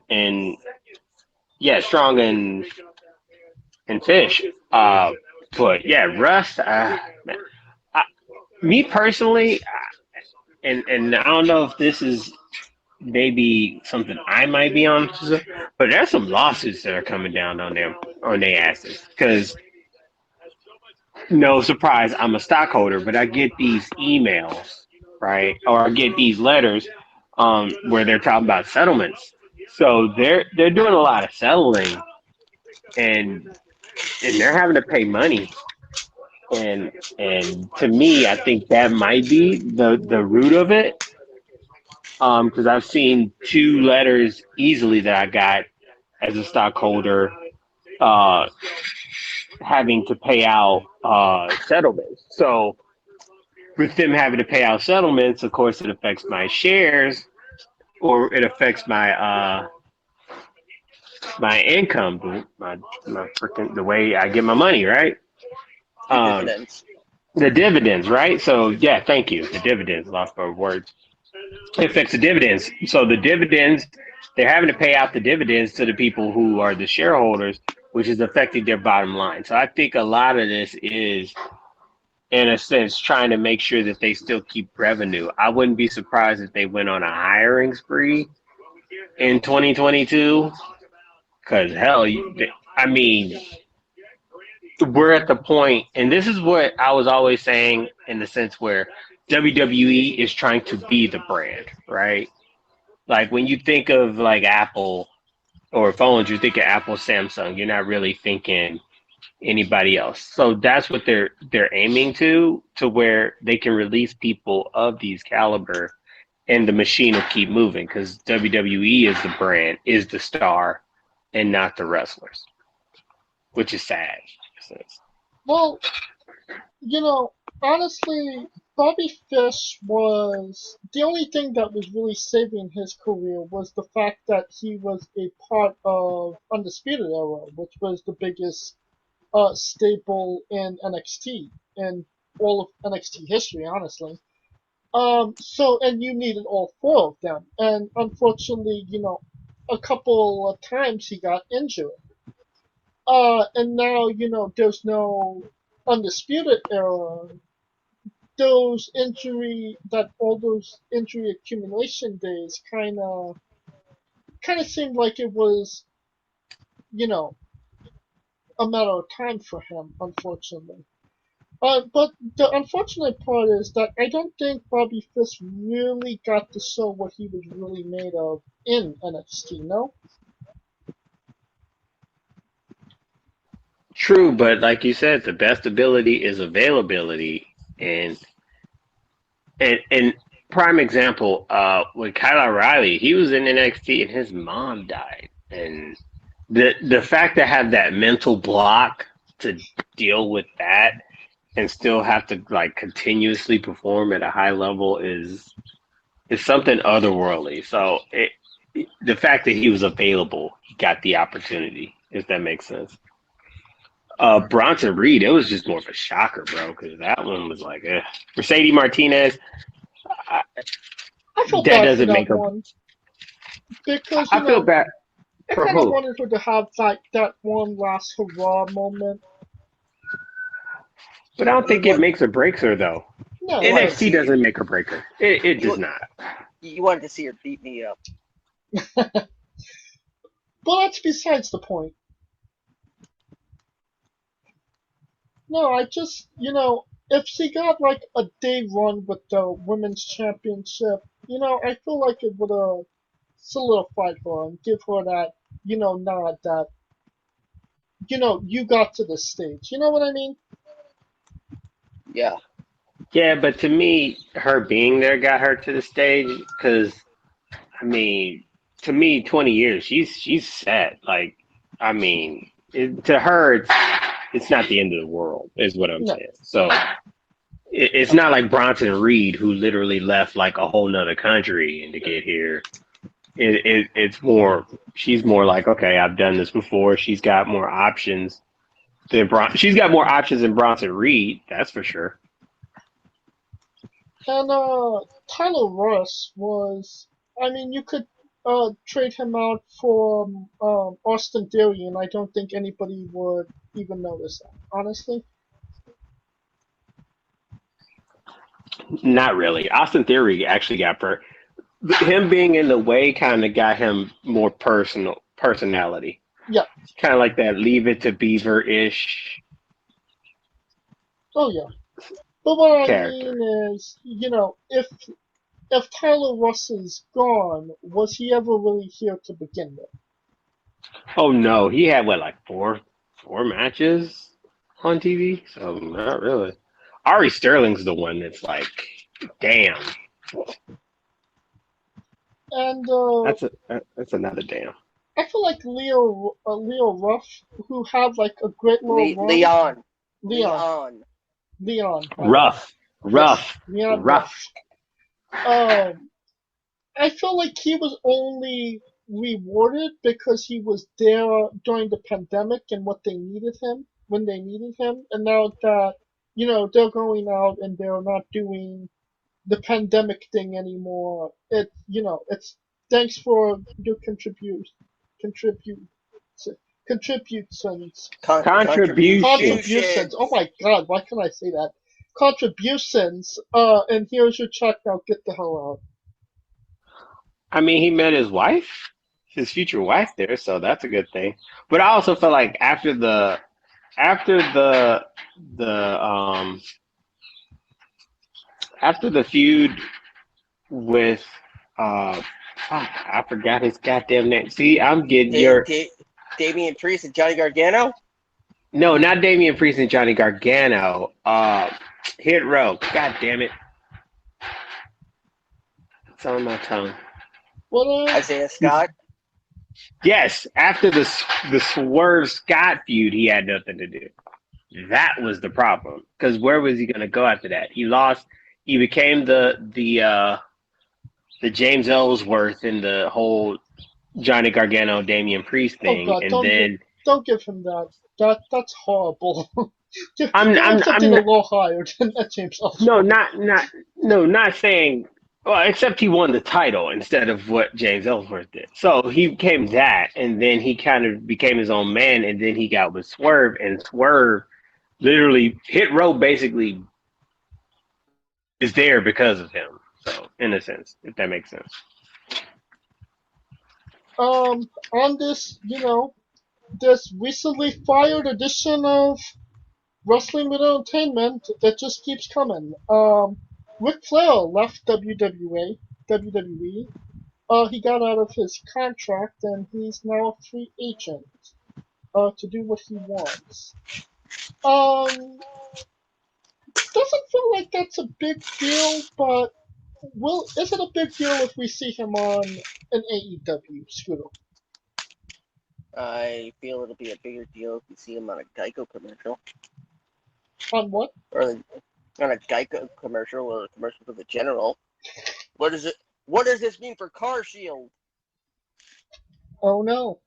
D: Fish. But yeah, Rust. Me personally, and I don't know if this is maybe something I might be on, but there's some lawsuits that are coming down on their asses because. No surprise, I'm a stockholder, but I get these emails, right? Or I get these letters where they're talking about settlements. So they're doing a lot of settling and they're having to pay money. And to me, I think that might be the root of it. Because I've seen 2 letters easily that I got as a stockholder having to pay out settlements. So with them having to pay out settlements, of course, it affects my shares, or it affects my my income, my freaking the way I get my money, right?
C: Dividends.
D: The dividends, right? So yeah, thank you. The dividends, lost my words. It affects the dividends. So the dividends, they're having to pay out the dividends to the people who are the shareholders, which is affecting their bottom line. So I think a lot of this is, in a sense, trying to make sure that they still keep revenue. I wouldn't be surprised if they went on a hiring spree in 2022. Because, hell, I mean, we're at the point, and this is what I was always saying in the sense where WWE is trying to be the brand, right? Like when you think of like Apple or phones, you think of Apple, Samsung. You're not really thinking anybody else. So that's what they're aiming to where they can release people of these caliber and the machine will keep moving because WWE is the brand, is the star, and not the wrestlers, which is sad.
B: Well, honestly, Bobby Fish was the only thing that was really saving his career was the fact that he was a part of Undisputed Era, which was the biggest staple in NXT and all of NXT history, honestly. And you needed all 4 of them, and unfortunately, a couple of times he got injured. And now, there's no Undisputed Era. all those injury accumulation days kind of seemed like it was, you know, a matter of time for him, unfortunately. But the unfortunate part is that I don't think Bobby Fish really got to show what he was really made of in NXT, no?
D: True, but like you said, the best ability is availability, and prime example, with Kyle O'Reilly, he was in NXT and his mom died, and the fact to have that mental block to deal with that and still have to like continuously perform at a high level is something otherworldly. So the fact that he was available, he got the opportunity, if that makes sense. Bronson Reed, it was just more of a shocker, bro, because that one was like, Mercedes Martinez.
B: I feel
D: That
B: bad for
D: doesn't
B: that
D: make her.
B: one because
D: I feel bad
B: I
D: for
B: kind of
D: who?
B: wanted her to have like that one last hurrah moment.
D: But I don't think
C: You
D: it
C: want,
D: makes or breaks her, though.
B: No,
C: you wanted to
B: right.
D: NXT
C: see
D: doesn't make or break her. It
C: you,
D: does not.
C: you wanted to see her beat me up.
B: But that's besides the point. No, I just, if she got like a day run with the women's championship, I feel like it would have solidified her and give her that, nod that, you got to the stage. You know what I mean?
C: Yeah.
D: Yeah, but to me, her being there got her to the stage because, I mean, to me, 20 years, she's set. Like, I mean, to her, it's not the end of the world, is what I'm
B: No.
D: saying. So it's not like Bronson Reed, who literally left like a whole nother country and to get here. It's more, she's more like, okay, I've done this before. She's got more options she's got more options than Bronson Reed, that's for sure.
B: And Tyler Russ was, I mean, you could trade him out for Austin Theory, and I don't think anybody would even notice that, honestly.
D: Not really. Austin Theory actually got him being in the way kind of got him more personality.
B: Yeah.
D: Kind of like that Leave It to Beaver-ish.
B: Oh, yeah. But what
D: character.
B: I mean is, if Tyler Russ is gone, was he ever really here to begin with?
D: Oh no, he had what, like four matches on TV? So not really. Ari Sterling's the one that's like, damn.
B: And
D: That's another damn.
B: I feel like Leo Ruff, who had like a great little run.
C: Leon.
D: Rough.
B: Yes, Leon Ruff. I feel like he was only rewarded because he was there during the pandemic and when they needed him, and now that they're going out and they're not doing the pandemic thing anymore. It's thanks for your contributions.
D: Contributions.
B: Oh my God, why can't I say that? Contributions. And here's your check. Now get the hell out.
D: I mean, he met his future wife there, so that's a good thing. But I also feel like after the feud with I forgot his goddamn name. See, I'm getting
C: Damian Priest and Johnny Gargano?
D: No, not Damian Priest and Johnny Gargano. Hit Row. God damn it. It's on my tongue.
C: Isaiah Scott?
D: Yes, after the Swerve Scott feud, he had nothing to do. That was the problem. Because where was he going to go after that? He lost. He became the James Ellsworth in the whole Johnny Gargano Damian Priest thing,
B: God,
D: and
B: don't give him that. That's horrible. give him something a little higher than that James Ellsworth.
D: Not saying. Well, except he won the title instead of what James Ellsworth did. So he became that, and then he kind of became his own man, and then he got with Swerve, and Swerve literally Hit Row basically is there because of him. So, in a sense, if that makes sense.
B: On this, this recently fired edition of Wrestling with Entertainment, it just keeps coming. Ric Flair left WWE. He got out of his contract and he's now a free agent. To do what he wants. Doesn't feel like that's a big deal, but is it a big deal if we see him on an AEW, Scooter?
C: I feel it'll be a bigger deal if you see him on a Geico commercial.
B: On what?
C: Or on a Geico commercial or a commercial for the General. What does this mean for Car Shield?
B: Oh no.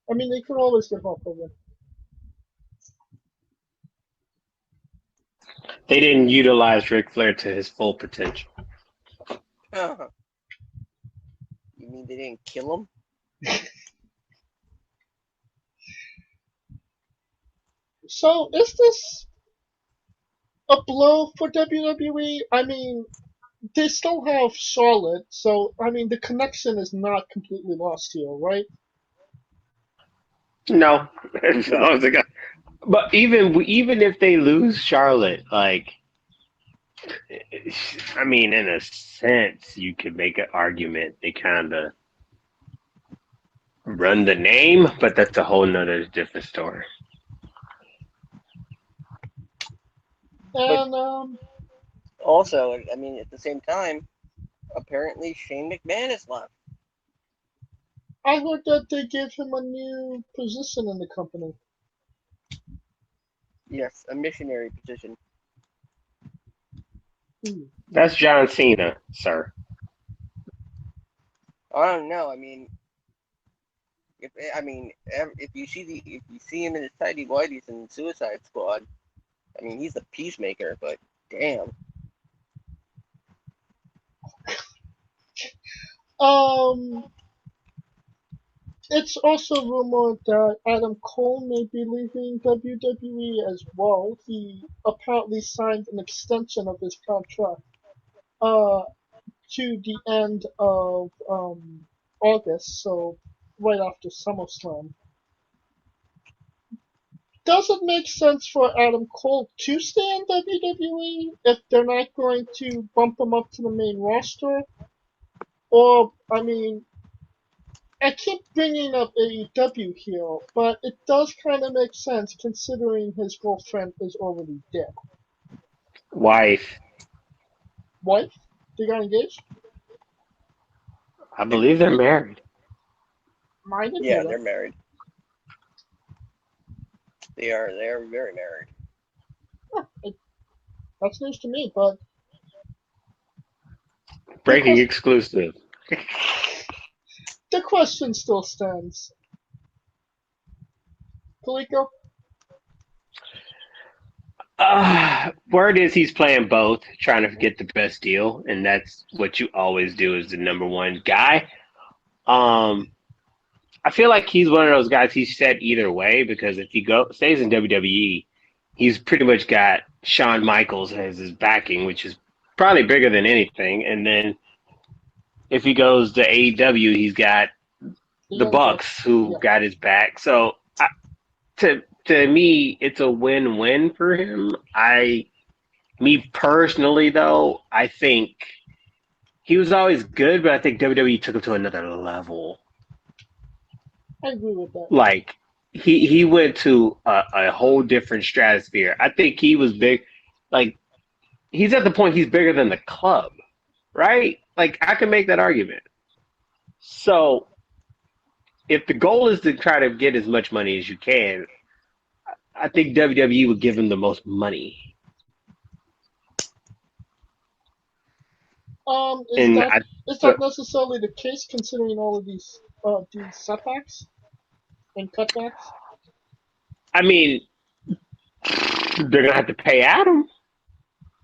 B: I mean, they could always get Hulk Hogan.
D: They didn't utilize Ric Flair to his full potential.
C: You mean they didn't kill him?
B: So, is this a blow for WWE? I mean, they still have Charlotte, so, I mean, the connection is not completely lost here, right?
D: No. But even if they lose Charlotte, like, I mean, in a sense, you could make an argument they kind of run the name, but that's a whole nother different story.
B: And,
C: also, I mean, at the same time, apparently Shane McMahon is left.
B: I heard that they gave him a new position in the company.
C: Yes, a missionary position.
D: That's John Cena, sir.
C: I don't know. I mean, if you see him in his tidy whities in Suicide Squad, I mean, he's the peacemaker. But damn.
B: It's also rumored that Adam Cole may be leaving WWE as well. He apparently signed an extension of his contract to the end of August, so right after SummerSlam. Does it make sense for Adam Cole to stay in WWE if they're not going to bump him up to the main roster? Or, I mean, I keep bringing up AEW here, but it does kind of make sense considering his girlfriend is already dead.
D: Wife.
B: Wife? They got engaged?
D: I believe they're married.
C: Yeah, they're married. They are very married.
B: That's news to me, but...
D: Breaking exclusive.
B: The question still stands. Kaliko?
D: Word is he's playing both, trying to get the best deal, and that's what you always do as the number one guy. I feel like he's one of those guys he's set either way, because if he stays in WWE, he's pretty much got Shawn Michaels as his backing, which is probably bigger than anything. And then if he goes to AEW, he's got the Bucks who got his back. So to me, it's a win-win for him. Me personally, though, I think he was always good, but I think WWE took him to another level.
B: I agree with that.
D: Like, he went to a whole different stratosphere. I think he was big. Like, he's at the point he's bigger than the club, right? Like, I can make that argument. So, if the goal is to try to get as much money as you can, I think WWE would give him the most money.
B: Is that necessarily the case, considering all of these setbacks and cutbacks?
D: I mean, they're gonna have to pay Adam.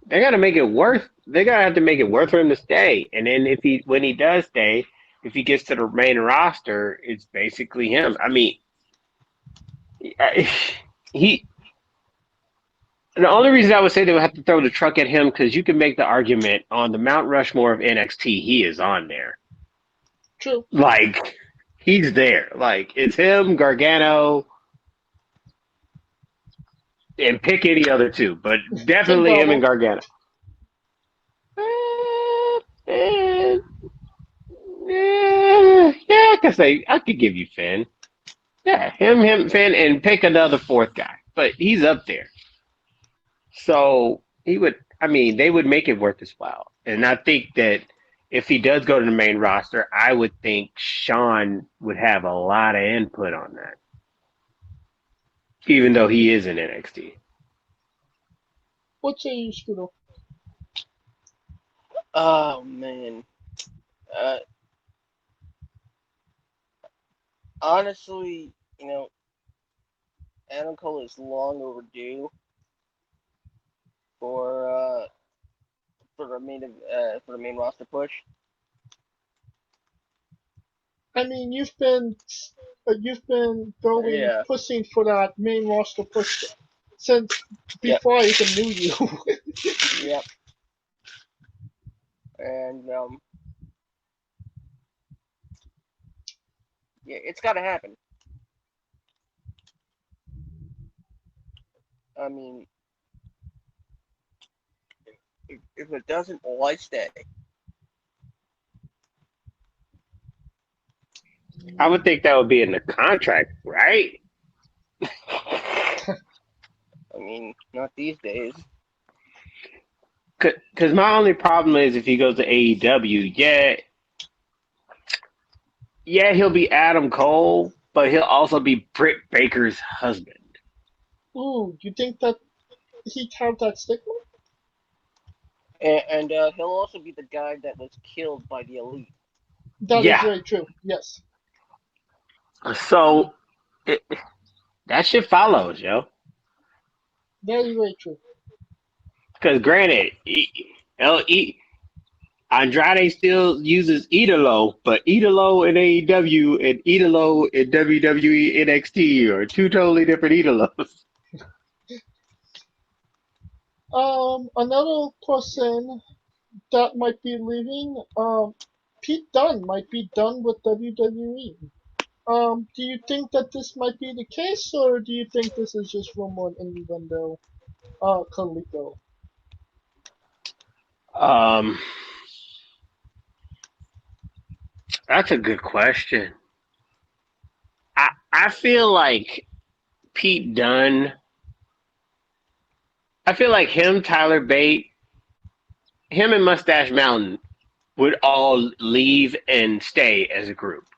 D: They gotta make it worth. They're gonna have to make it worth for him to stay. And then when he does stay, if he gets to the main roster, it's basically him. I mean, The only reason I would say they would have to throw the truck at him because you can make the argument on the Mount Rushmore of NXT, he is on there.
B: True.
D: Like, he's there. Like, it's him, Gargano, and pick any other two, but definitely him and Gargano. Yeah, I could give you Finn. Yeah, him, Finn, and pick another fourth guy. But he's up there. So he would, I mean, they would make it worth his while. And I think that if he does go to the main roster, I would think Sean would have a lot of input on that. Even though he is in NXT.
B: What say you, Scooter?
C: Oh man. Honestly, Adam Cole is long overdue for the main roster push.
B: I mean, you've been pushing for that main roster push since before I even knew you.
C: Yep. And yeah, it's got to happen. I mean, if it doesn't, why stay?
D: I would think that would be in the contract, right?
C: I mean, not these days.
D: Because my only problem is if he goes to AEW, he'll be Adam Cole, but he'll also be Britt Baker's husband.
B: Ooh, you think that he'd have that stigma?
C: And he'll also be the guy that was killed by the Elite.
B: That is very true, yes.
D: So, that shit follows, yo.
B: That is very true.
D: Because granted, Andrade still uses Idolo, but Idolo in AEW and Idolo in WWE NXT are two totally different Idolos.
B: Another person that might be leaving, Pete Dunn might be done with WWE. Do you think that this might be the case, or do you think this is just rumor and innuendo? Carlico.
D: That's a good question. I feel like Pete Dunne. I feel like him, Tyler Bate, him and Mustache Mountain would all leave and stay as a group.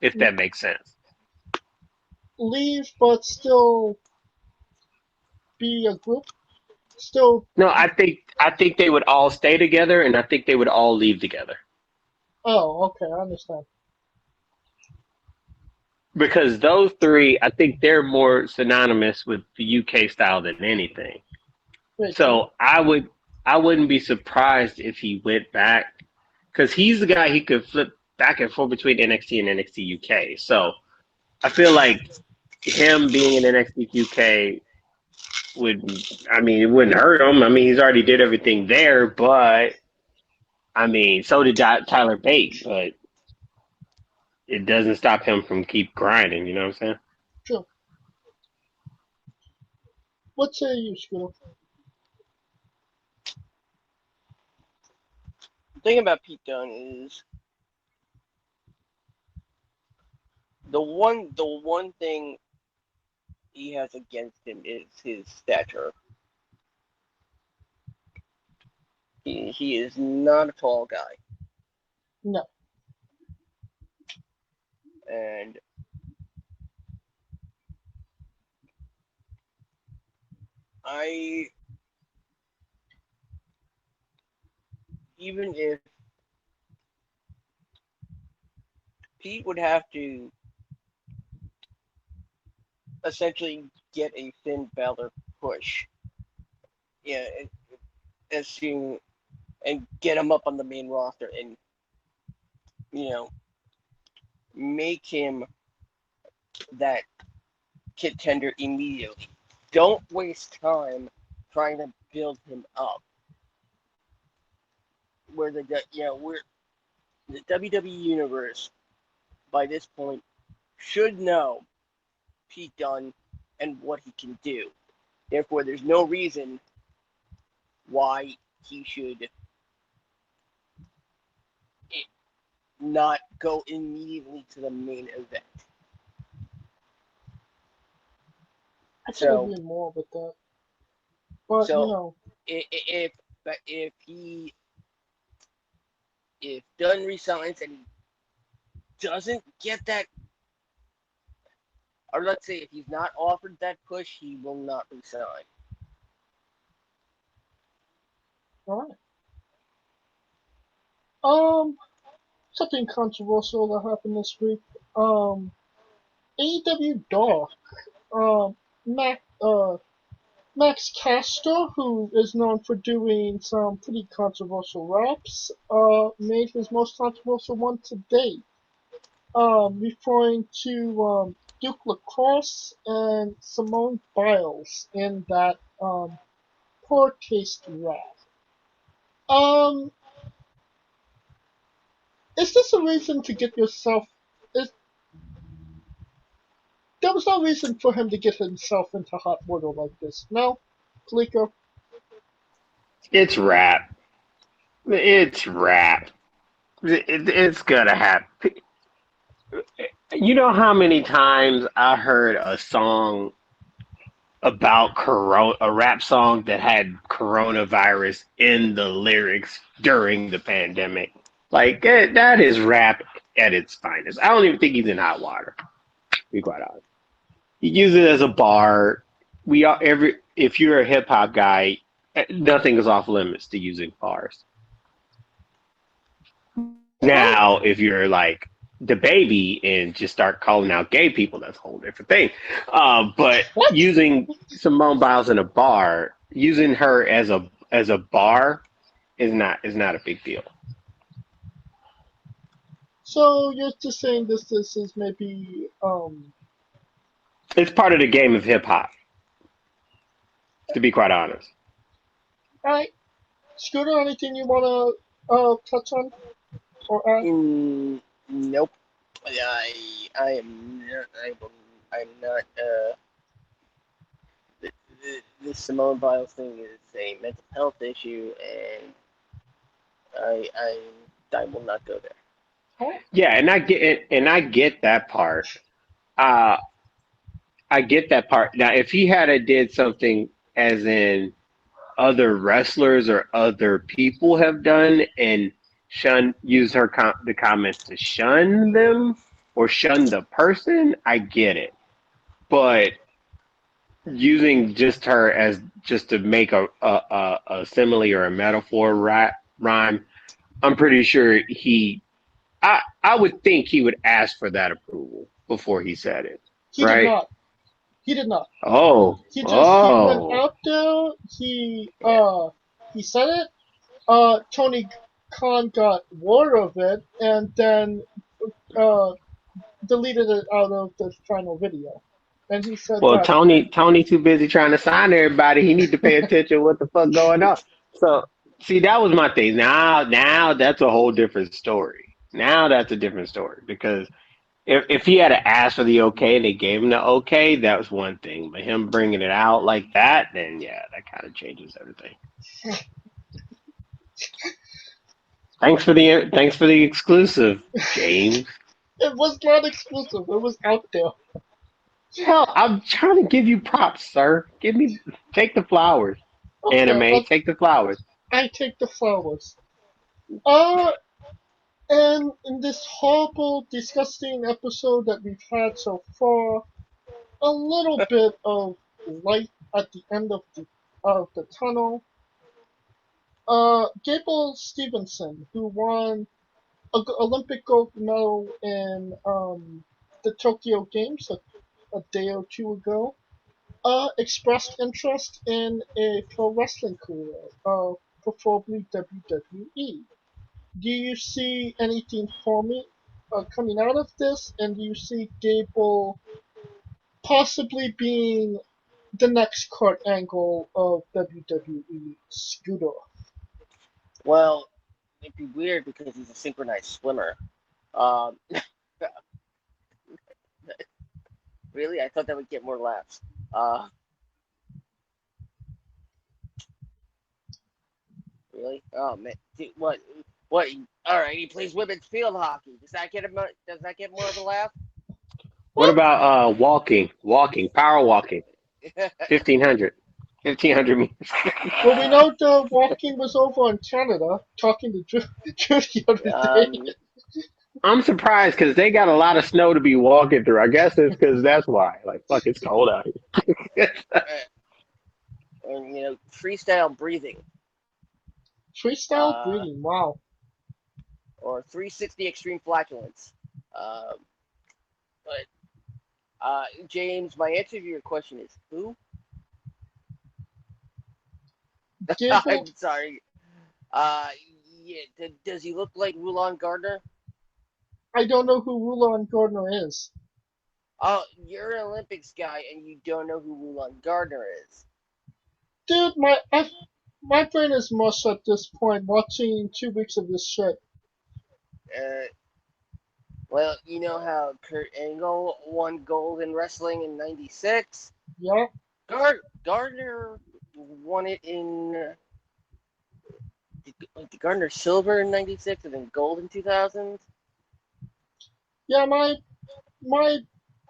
D: If that makes sense.
B: Leave, but still be a group? Still.
D: No, I think they would all stay together, and I think they would all leave together.
B: Oh, okay, I understand.
D: Because those three, I think they're more synonymous with the UK style than anything.
B: Great.
D: So I wouldn't be surprised if he went back, because he's the guy he could flip back and forth between NXT and NXT UK. So I feel like him being in NXT UK it wouldn't hurt him. I mean, he's already did everything there, but I mean, so did Tyler Bate, but it doesn't stop him from keep grinding, you know what I'm saying?
B: Sure. What say you, Scooter?
C: The thing about Pete Dunne is the one thing he has against him is his stature. He is not a tall guy.
B: No.
C: And even if Pete would have to essentially get a Finn Balor push, and get him up on the main roster and make him that contender immediately. Don't waste time trying to build him up. Where the WWE Universe by this point should know Pete Dunne and what he can do. Therefore, there's no reason why he should not go immediately to the main event.
B: I can agree more with that. But
C: if Dunn resigns and he doesn't get that, or let's say if he's not offered that push, he will not resign.
B: All right. Something controversial that happened this week. AEW Dark. Max Caster, who is known for doing some pretty controversial raps, made his most controversial one to date, referring to Duke LaCrosse and Simone Biles in that poor taste rap. Is this a reason to get yourself? There was no reason for him to get himself into hot water like this. No, Kaliko?
D: It's rap. It's rap. It's gonna happen. You know how many times I heard a song about a rap song that had coronavirus in the lyrics during the pandemic? Like, that is rap at its finest. I don't even think he's in hot water, to be quite honest. He uses it as a bar. If you're a hip hop guy, nothing is off limits to using bars. Now, if you're like the baby and just start calling out gay people, that's a whole different thing. But using Simone Biles in a bar, using her as a bar is not a big deal.
B: So you're just saying this is maybe
D: It's part of the game of hip hop, to be quite honest.
B: Alright. Scooter, anything you wanna touch on or add?
C: Nope. I'm not. The Simone Biles thing is a mental health issue, and I will not go there.
D: Yeah, and I get that part. I get that part. Now, if he had did something as in other wrestlers or other people have done and use the comments to shun them or shun the person, I get it. But using just her as just to make a simile or a metaphor rhyme, I'm pretty sure I would think he would ask for that approval before he said it.
B: He did not.
D: Oh.
B: He went out there, he said it, Tony Khan got word of it and then deleted it out of the final video. And he said
D: Tony too busy trying to sign everybody. He need to pay attention to what the fuck going on. So see, that was my thing. Now that's a whole different story. Now that's a different story because if he had to ask for the okay and they gave him the okay, that was one thing. But him bringing it out like that, then yeah, that kind of changes everything. Thanks for the exclusive, James.
B: It was not exclusive. It was out there.
D: Hell, I'm trying to give you props, sir. Take the flowers. Okay, Anime, take the flowers.
B: I take the flowers. And in this horrible, disgusting episode that we've had so far, a little bit of light at the end of the tunnel. Gable Stevenson, who won an Olympic gold medal in the Tokyo Games a day or two ago, expressed interest in a pro wrestling career, preferably WWE. Do you see anything for me coming out of this, and do you see Gable possibly being the next Kurt Angle of WWE Scooter.
C: Well, it'd be weird because he's a synchronized swimmer. Um, really? I thought that would get more laughs. Really? Oh man, dude, what? What? All right, he plays women's field hockey. Does that get him? Does that get more of a laugh?
D: What about walking, power walking, 1500, 1500 meters?
B: Well, we know the walking was over in Canada, talking to Jody the other day.
D: I'm surprised because they got a lot of snow to be walking through. I guess it's because that's why. Like, fuck, it's cold out here.
C: And freestyle breathing.
B: Freestyle breathing, wow.
C: Or 360 extreme flatulence. James, my answer to your question is who? I'm sorry. Yeah. Does he look like Rulon Gardner?
B: I don't know who Rulon Gardner is.
C: Oh, you're an Olympics guy and you don't know who Rulon Gardner is.
B: Dude, my brain is mush at this point, watching 2 weeks of this shit.
C: Well, you know how Kurt Angle won gold in wrestling in '96?
B: Yeah.
C: Gardner won it in Gardner silver in '96 and then gold in 2000.
B: Yeah, my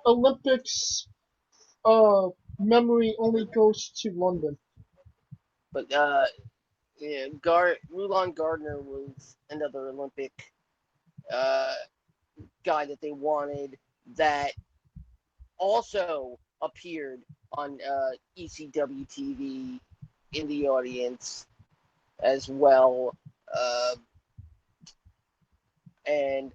B: Olympics memory only goes to London.
C: But Rulon Gardner was another Olympic guy that they wanted that also appeared on ECW TV in the audience as well, and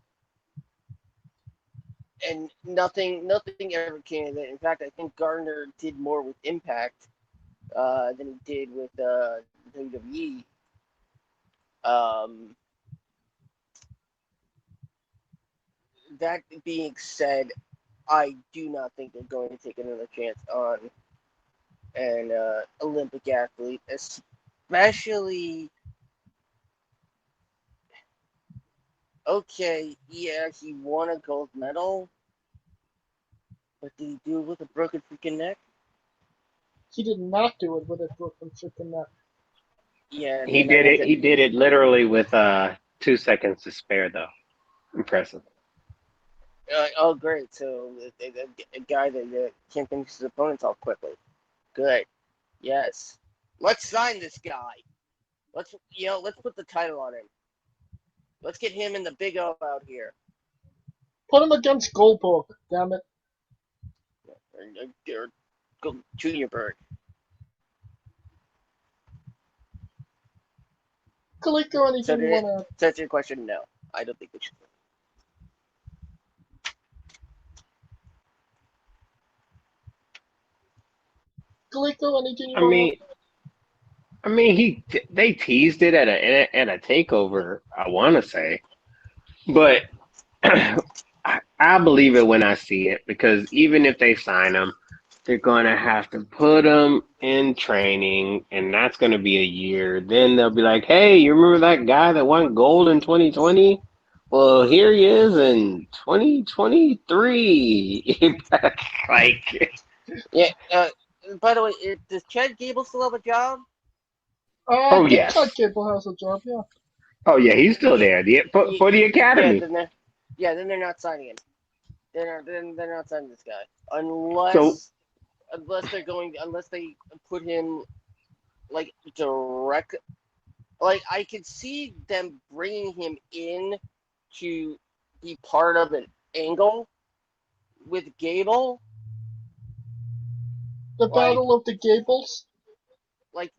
C: nothing ever came of it. In fact, I think Gardner did more with Impact than he did with WWE. That being said, I do not think they're going to take another chance on an Olympic athlete, especially. Okay, yeah, he won a gold medal, but did he do it with a broken freaking neck?
B: He did not do it with a broken freaking neck.
C: Yeah,
D: He did it. He did it literally with 2 seconds to spare, though. Impressive.
C: Oh, great! So a guy that can't finish his opponents off quickly. Good. Yes. Let's sign this guy. Let's put the title on him. Let's get him and the Big O out here.
B: Put him against Goldberg, damn it.
C: Or Junior Bird.
B: Kaliko, anything you want to add?
C: To answer your question, no. I don't think we should.
B: Kaliko, anything you want to add?
D: I mean, they teased it at a takeover, I want to say, but I believe it when I see it, because even if they sign him, they're going to have to put him in training, and that's going to be a year. Then they'll be like, "Hey, you remember that guy that won gold in 2020? Well, here he is in 2023." Like,
C: yeah. By the way, does Chad Gable still have a job?
B: I think
D: yes.
B: Chad Gable has a job, yeah.
D: Oh yeah, he's still there. For the academy.
C: Yeah, then they're not signing him. They're not signing this guy unless they put him like direct. Like, I could see them bringing him in to be part of an angle with Gable.
B: The Battle of the Gables?
C: Like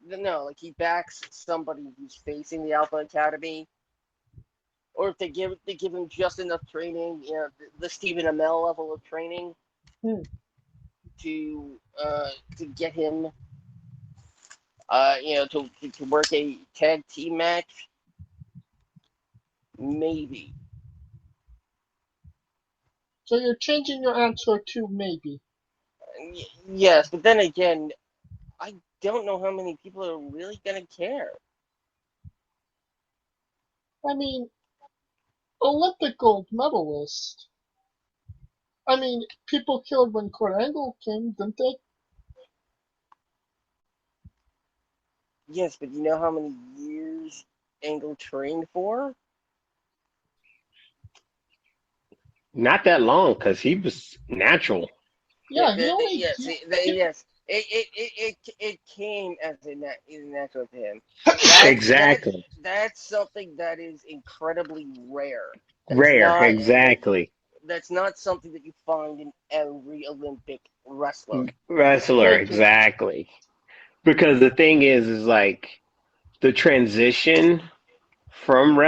C: he backs somebody who's facing the Alpha Academy, or if they give him just enough training, the Stephen Amell level of training, to get him, to work a tag team match, maybe.
B: So you're changing your answer to maybe.
C: Yes, but then again, I don't know how many people are really gonna care.
B: I mean, Olympic gold medalist. I mean, people killed when Kurt Angle came, didn't they?
C: Yes, but you know how many years Angle trained for?
D: Not that long, because he was natural.
B: Yeah, he only.
C: Yes,
B: He,
C: yes. It came as a natural to him. That that
D: Exactly.
C: that's something that is incredibly rare. That's
D: Rare.
C: not
D: Exactly.
C: that's not something that you find in every Olympic wrestler.
D: Wrestler.
B: very true.
D: Exactly. Because the thing is like the transition from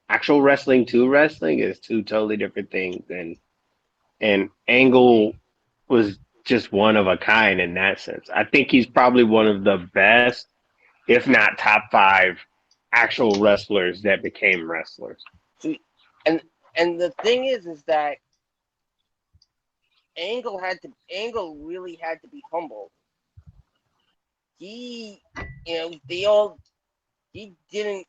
D: actual wrestling to wrestling is two totally different things, and Angle was just one of a kind in that sense. I think he's probably one of the best, if not top five, actual wrestlers that became wrestlers.
C: So, and the thing is that Angle really had to be humble. He, he didn't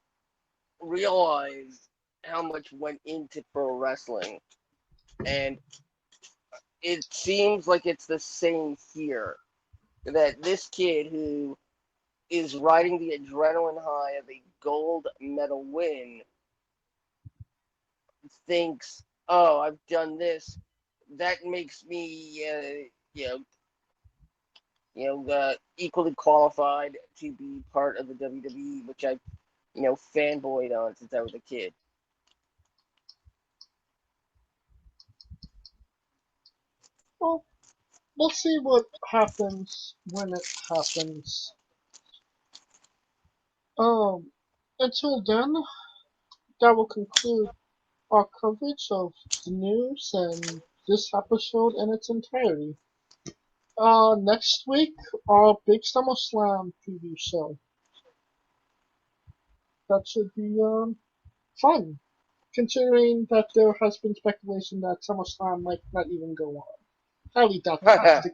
C: realize how much went into pro wrestling, and it seems like it's the same here. That this kid who is riding the adrenaline high of a gold medal win thinks, "Oh, I've done this. That makes me, equally qualified to be part of the WWE, which I, fanboyed on since I was a kid."
B: Well, we'll see what happens when it happens. Um, until then, that will conclude our coverage of the news and this episode in its entirety. Next week, our big SummerSlam preview show. That should be fun, considering that there has been speculation that SummerSlam might not even go on. Highly doubt that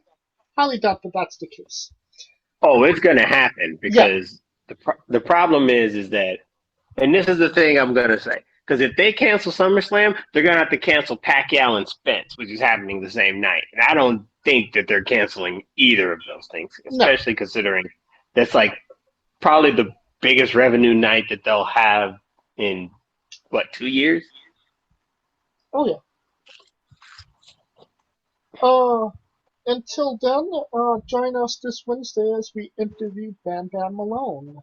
B: that's the case.
D: Oh, it's gonna happen
B: Yeah,
D: because the problem is that, and this is the thing I'm gonna say, because if they cancel SummerSlam, they're gonna have to cancel Pacquiao and Spence, which is happening the same night, and I don't think that they're canceling either of those things,
B: no.
D: especially considering that's like probably the biggest revenue night that they'll have in what, 2 years?
B: Oh yeah. Uh, until then, join us this Wednesday as we interview Bam Bam Malone.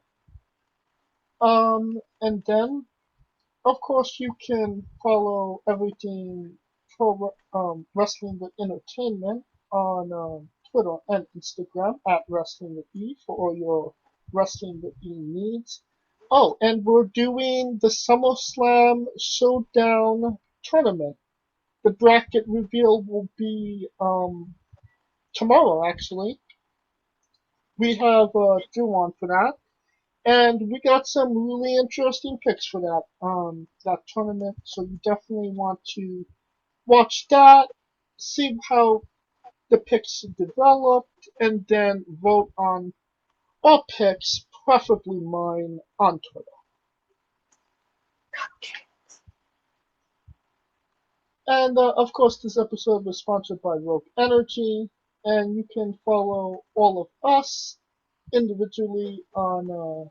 B: And then, of course, you can follow everything Wrestling with Entertainment on Twitter and Instagram at Wrestling with E for all your Wrestling with E needs. Oh, and we're doing the SummerSlam Showdown tournament. The bracket reveal will be tomorrow, actually. We have Drew on for that. And we got some really interesting picks for that tournament, so you definitely want to watch that, see how the picks developed, and then vote on all picks, preferably mine, on Twitter. And of course, this episode was sponsored by Rogue Energy, and you can follow all of us individually on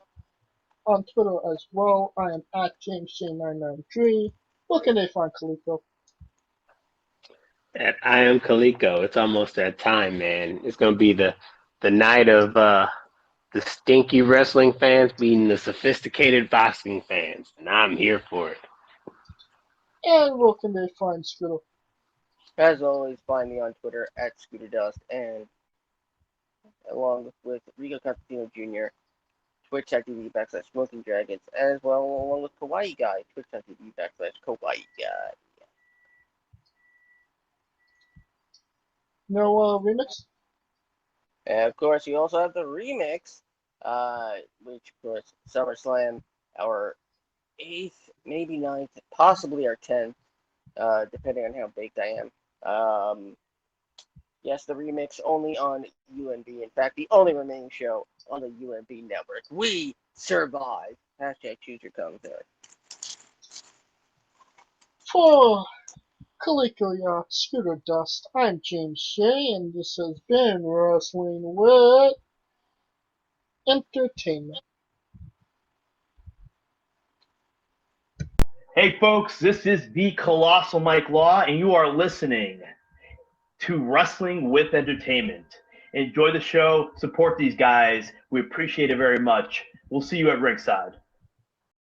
B: Twitter as well. I am at JamesJ993. Where can they find Kaliko?
D: And I am Kaliko. It's almost that time, man. It's gonna be the night of the stinky wrestling fans beating the sophisticated boxing fans, and I'm here for it.
B: And where can they find Skriddle?
C: As always, find me on Twitter at ScooterDust, and along with Rico Constantino Jr., twitch.tv/Smoking Dragons, as well along with Kawaii Guy, twitch.tv/Kawaii Guy.
B: No remix?
C: And of course, you also have the remix, which of course SummerSlam, our 8th, maybe 9th, possibly our 10th, depending on how baked I am. Yes, the remix only on UNB. In fact, the only remaining show on the UNB network. We survive. Hashtag choose your commentary.
B: For Kaliko Yacht Scooter Dust, I'm James Shea, and this has been Wrestling with Entertainment.
E: Hey folks, this is the Colossal Mike Law, and you are listening to Wrestling with Entertainment. Enjoy the show, support these guys. We appreciate it very much. We'll see you at ringside.